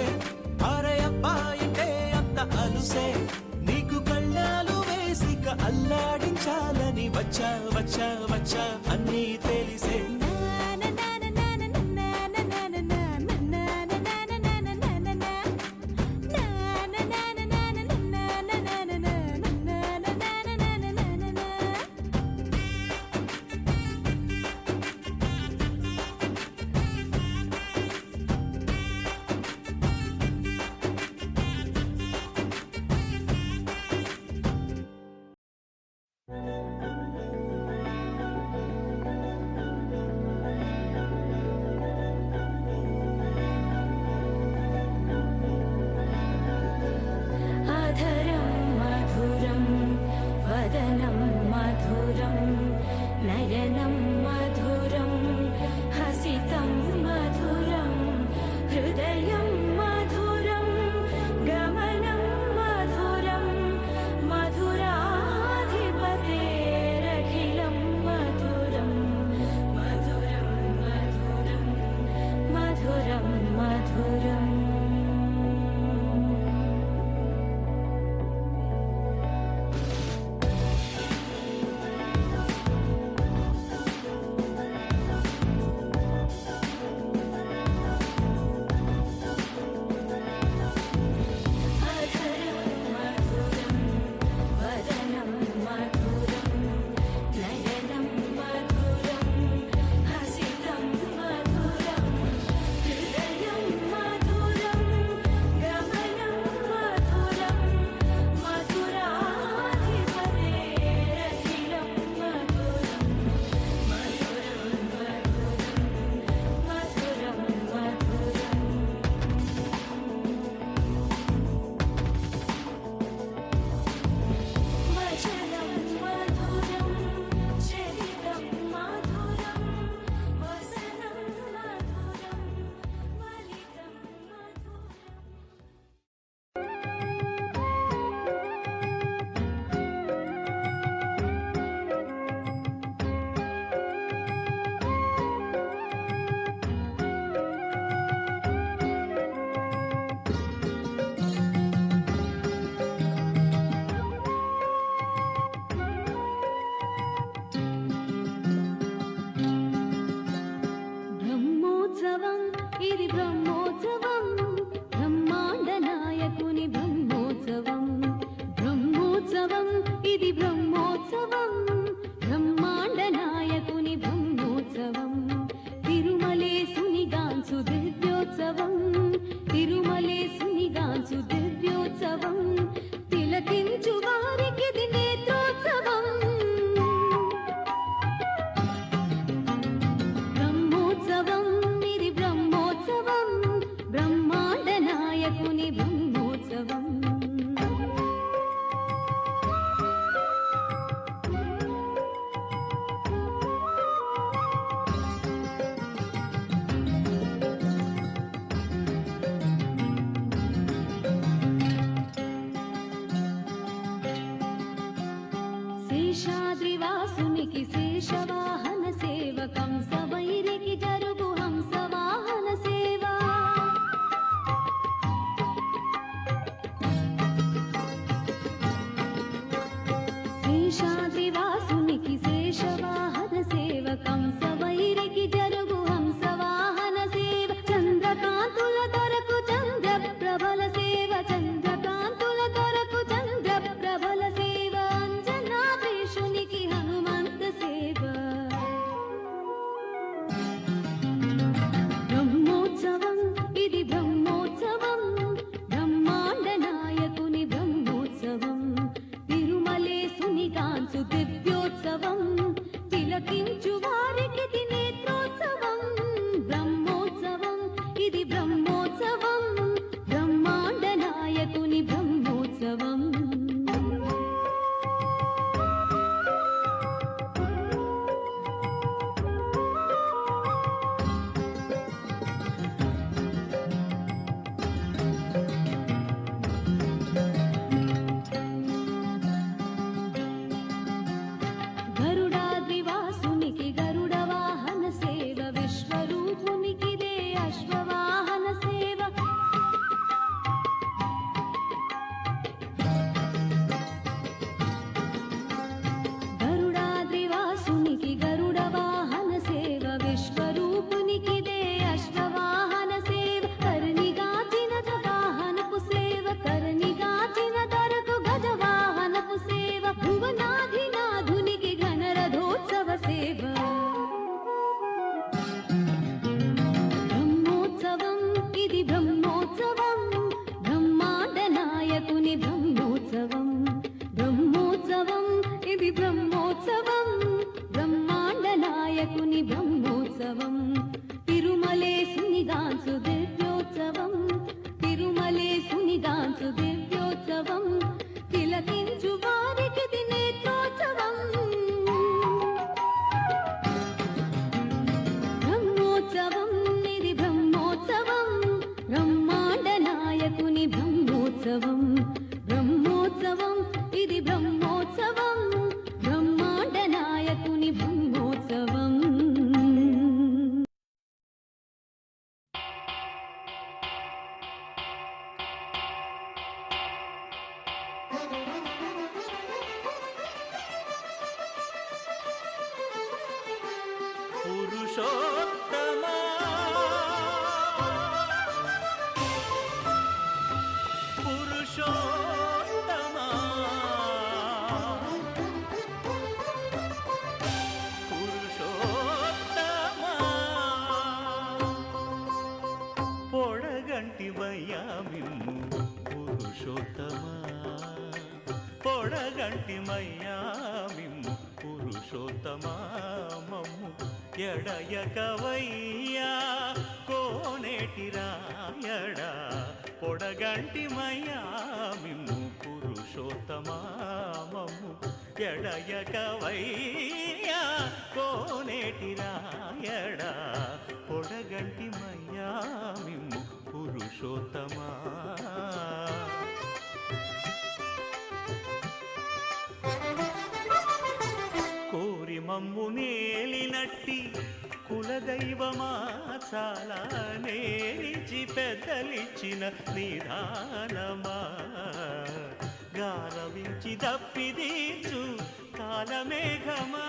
అరే అబ్బాయింటే అంత అలుసే నీకు కళ్ళాలు వేసిక అల్లాడించాలని వచ్చా వచ్చా వచ్చా అన్నీ తెలిసే అధరం మధురం వదనం మధురం నయనం మధురం హసితం మధురం హృదయం మధురం గమనం మధురం మధురాధిపతేరఖిలం మధురం మధురం మధురం మధురం మధురం తిలకించు వారికిది నేత్రోత్సవం శేషాద్రివాసునికి శేషవాహన సేవ కంసవైరికి జరుగు హంసవాహన సేవ శేషాద్రివాసునికి శేషవాహన సేవ కంసవైరికి జరుగు హంసవాహన సేవ చంద్రకాంతుల దొరకు చంద్ర ప్రభల సేవ చంద్రకాంతుల దొరకు చంద్ర ప్రభల సేవ అంజనాద్రీషునికి హనుమంత సేవ బ్రహ్మోత్సవం ఇది బ్రహ్మోత్సవం బ్రహ్మాండ నాయకుని బ్రహ్మోత్సవం తిరుమలేసుని కాంచు దివ్యోత్సవం తిలకించు వారికి ఇది నేత్రోత్సవం బ్రహ్మోత్సవం ఇది బ్రహ్మోత్సవం బ్రహ్మాండ నాయకుని బ్రహ్మోత్సవం గరుడాద్రివాసునికి గరుడ వాహన సేవ విశ్వరూపునికిదే అశ్వవాహన సేవ గరుడాద్రివాసునికి గరుడ వాహన సేవ విశ్వరూపునికిదే అశ్వవాహన సేవ కర్ణిగాచిన వాహనపు సేవ కర్ణిగాచిన దరకు గజవాహనపు సేవ భువనాధినాధునికి ఘనరథోత్సవ సేవ బ్రహ్మోత్సవం ఇది బ్రహ్మోత్సవం బ్రహ్మాండ నాయకుని బ్రహ్మోత్సవం బ్రహ్మోత్సవం ఇది బ్రహ్మోత్సవం బ్రహ్మాండ నాయకుని బ్రహ్మోత్సవం తిరుమలేసుని గాంచు దివ్యోత్సవం తిరుమలేసుని గాంచు దివ్యోత్సవం తిలకించు వారికి ఇది నేత్రోత్సవం బ్రహ్మోత్సవం ఇది బ్రహ్మోత్సవం బ్రహ్మాండ నాయకుని బ్రహ్మోత్సవం బ్రహ్మోత్సవం ఇది బ్రహ్మోత్సవం బ్రహ్మాండ నాయకుని బ్రహ్మోత్సవం పురుషోత్తమా పురుషోత్తమా పురుషోత్తమా పొడగంటివయ్యా మిమ్ము పురుషోత్తమా పొడగంటిమయ్యా మిమ్ము పురుషోత్తమా మమ్ము ఎడయకవయ్యా కోనేటి రాయడా పొడగంటిమయ్యా మిమ్ము పురుషోత్తమా మమ్ము ఎడయకవయ్యా కోనేటి రాయడా పొడగంటిమయ్యా మిమ్ము పురుషోత్తమా కోరి మమ్ము నేలినట్టి కులదైవమా చాలా నేరిచి పెద్దలిచ్చిన నిదానమా గారవించి దప్పిదీర్చు కాలమేఘమా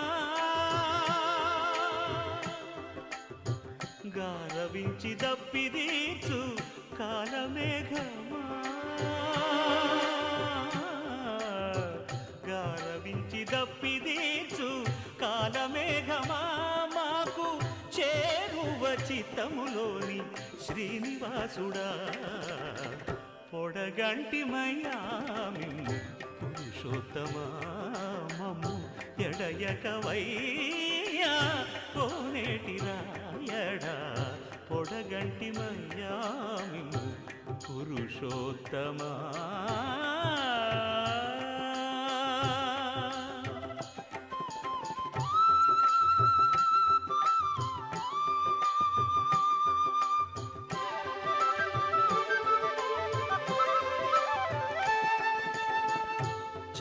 గారవించి దప్పిదీర్చు కాలమేఘమా గారవించి దప్పిదీర్చు కాలమేఘమా మాకు చేరువ చిత్తములోని శ్రీనివాసుడా పొడగంటిమయ్యా మిమ్ము పురుషోత్తమా మమ్ము ఎడయకవయ్యా కోనేటి రాయడా పొడగంటిమయ్యా మిమ్ము పురుషోత్తమా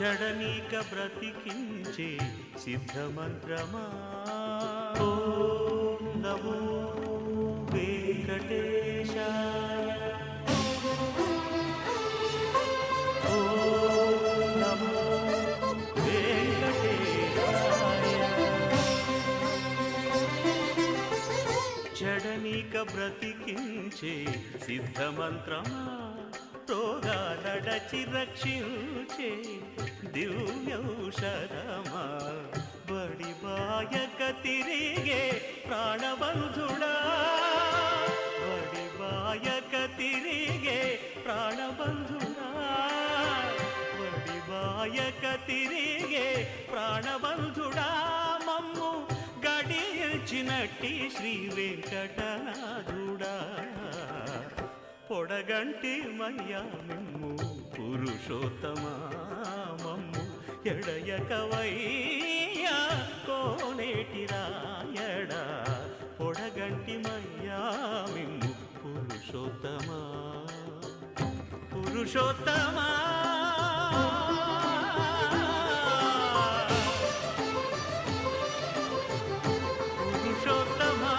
చెడనీక బ్రతికించే సిద్ధమంత్రమా ఓం నమో వెంకటేశాయ ఓం నమో వెంకటేశాయ చెడనీక బ్రతికించే సిద్ధమంత్రమా రోగాలడచి రక్షించే దివ్యౌషధమా బడి బాయక తిరిగే ప్రాణబంధుడా బడి బాయక తిరిగే ప్రాణబంధుడా బడి బాయక తిరిగే ప్రాణబంధుడా మమ్ము గడిచినట్టి శ్రీ వెంకటనాథుడా పొడగంటి మయ్యా మిమ్ము పురుషోత్తమా మమ్ము ఎడయకవయ్యా కోనేటి రాయడా పొడగంటి మయ్యా మిమ్ము పురుషోత్తమా పురుషోత్తమా పురుషోత్తమా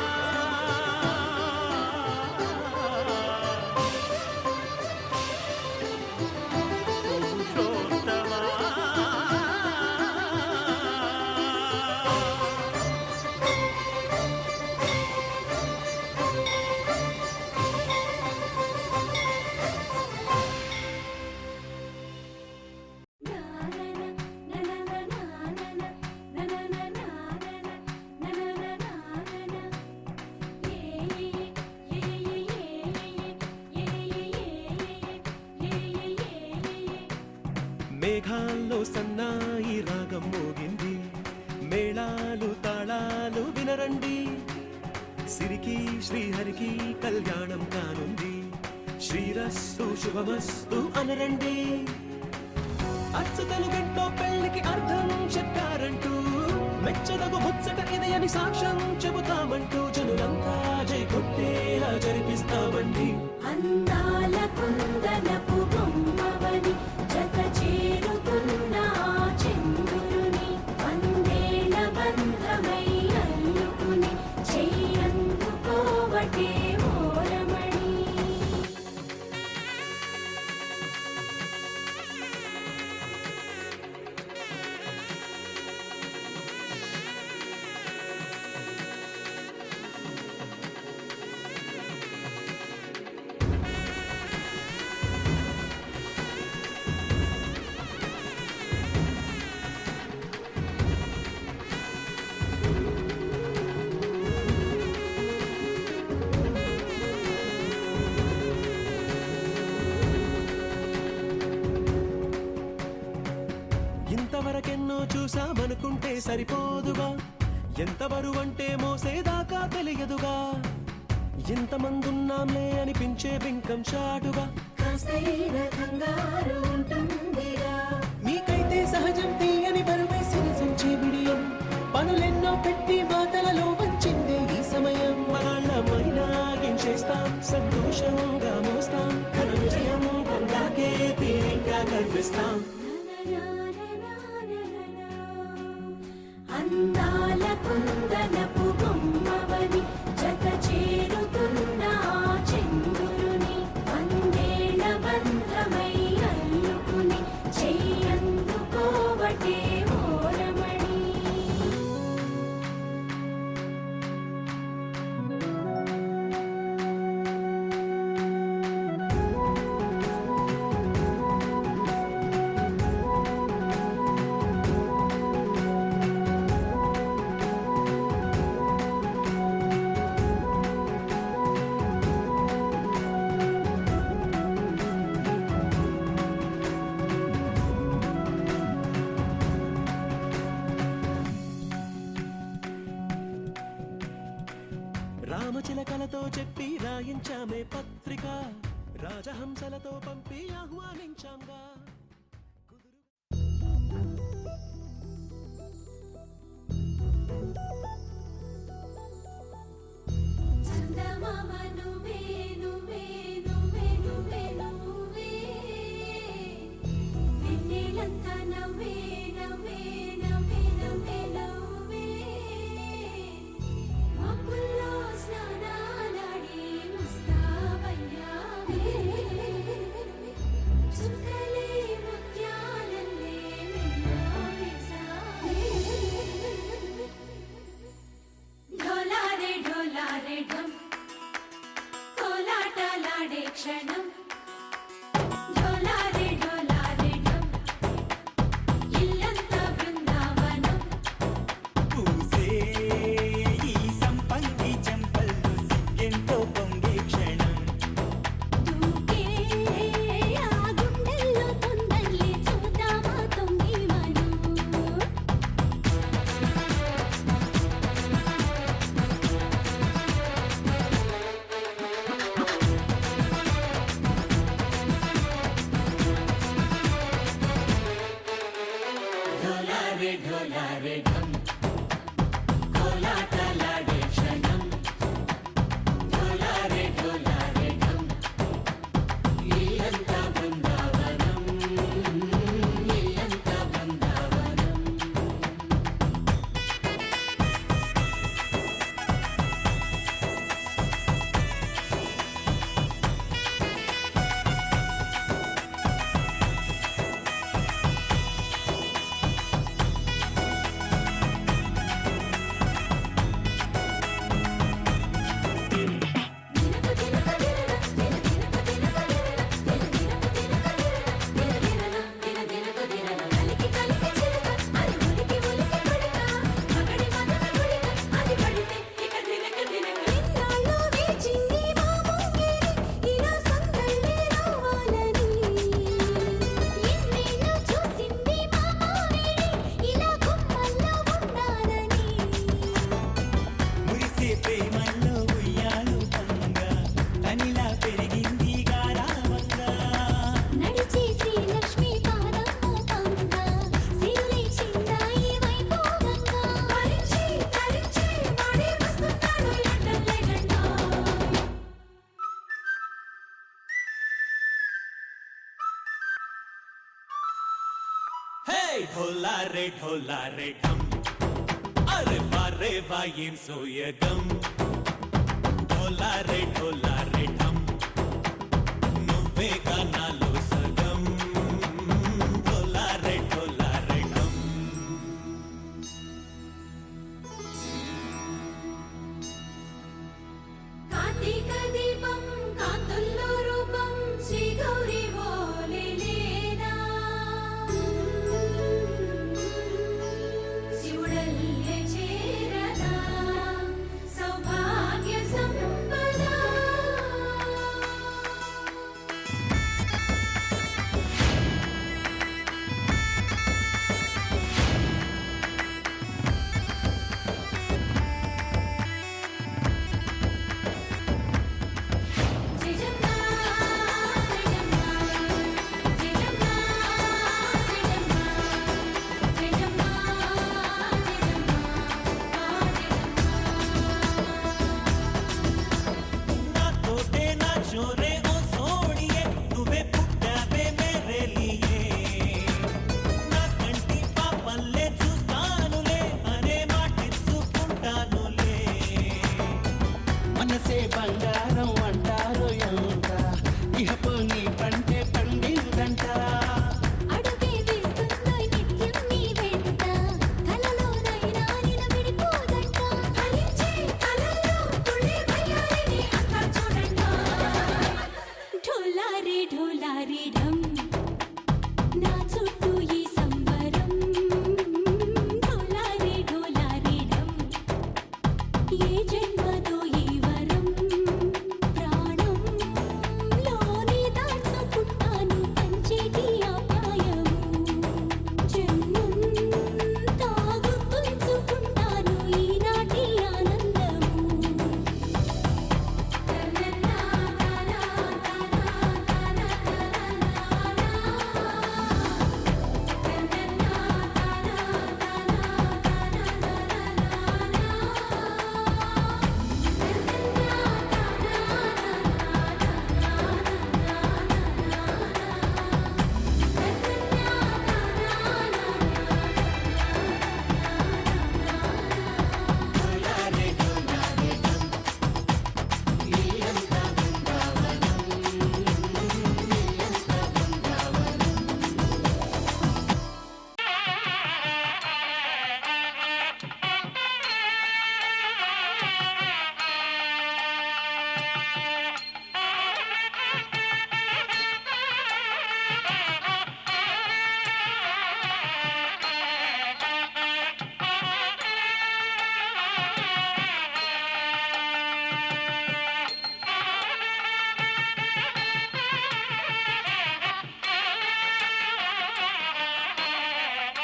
మేఘాల్లో సన్నాయి రాగం మోగింది మేళాలు తాళాలు వినరండి సిరికి శ్రీహరికి కళ్యాణం కానుంది శ్రీరస్తు శుభమస్తు అనరండి అచ్చతలు గంటో పెళ్లికి అర్థం చెప్పారంటూ మెచ్చదగు ముచ్చట ఇది అని సాక్ష్యం చెబుతామంటూ జనులంతా జై కొట్టేలా జరిపిస్తామండి అందాల కుందనపు బొమ్మవని జత చేరుతున్న చంద్రుని వందేల బంధమై అల్లుకుని చెయ్యందుకోవటే ఓరమణి ఇంతవరకెన్నో చూసామనుకుంటే సరిపోదుగా ఎంత బరువంటే మోసేదాకా తెలియదుగా ఇంతమందున్నాంలే అనిపించే బింకం చాటుగా కాస్తైన కంగారు ఉంటుందిగా మీకైతే సహజం తీయని బరువై సిరిసంచే విడియం పనులెన్నో పెట్టి మాటలలో వంచిందే ఈ సమయం మనాళ్ళమైనా ఏం చేస్తాం సంతోషంగా మోస్తాం ఘన విజయం పొందాకే తీరిగ్గా గర్విస్తాం అందాల కుందనపు బొమ్మవని జత చేరుతున్న చంద్రుని వందేల బంధమై అల్లుకుని చెయ్యందుకోవటే ఓరమణి రామచిలకలతో చెప్పి రాయించామే పత్రిక రాజహంసలతో పంపి ఆహ్వానించాంగా చందమామ నువ్వే నువ్వే నువ్వే నువ్వే నువ్వే వెన్నెలంతా నవ్వే నవ్వే నవ్వే నవ్వే నవ్వే మబ్బుల్లో స్నానాలాడి ముస్తాబయ్యావే చుక్కలే ముత్యాలల్లే మెల్లో వేసావే ఢోలారే ఢోలారే ఢమ్ కోలాటలాడే క్షణం ఢోలారే ఢోలారే ఢమ్ ఇల్లంతా బృందావనం పూసే ఈ సంపంగి చెంపల్లో సిగ్గెంతో పొంగే క్షణం దూకే ఆ గుండెల్లో తొందరలే చూద్దామా తొంగి మనం ఢోలారే ఢోలారే ఢమ్ కోలాటలాడే క్షణం ఢోలారే ఢోలారే ఢమ్ ఇల్లంతా బృందావనం ఇల్లంతా బృందావనం మురిసే ప్రేమల్లో ఉయ్యాలు పంగా తనిలా పెరిగింది గారావంగా నడిచే శ్రీలక్ష్మి పాదము పంగా సిరులై చిందాయి వైభోగంగా తరించి తరించి వాడే వస్తున్నాడు లండన్ లేగండా హే ఢోలారే ఢోలారే ఢమ్ అరే వారే వా ఏం సోయగం ఢోలారే ఢోలారే ఢమ్ నువ్వే గానాలో సగం ఢోలారే ఢోలారే ఢమ్ కార్తీక దీపం కాంతుల్లో రూపం శ్రీ గౌరీ ఓలేనా శివుడల్లే చేరదా సౌభాగ్య సంపద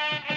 ఆ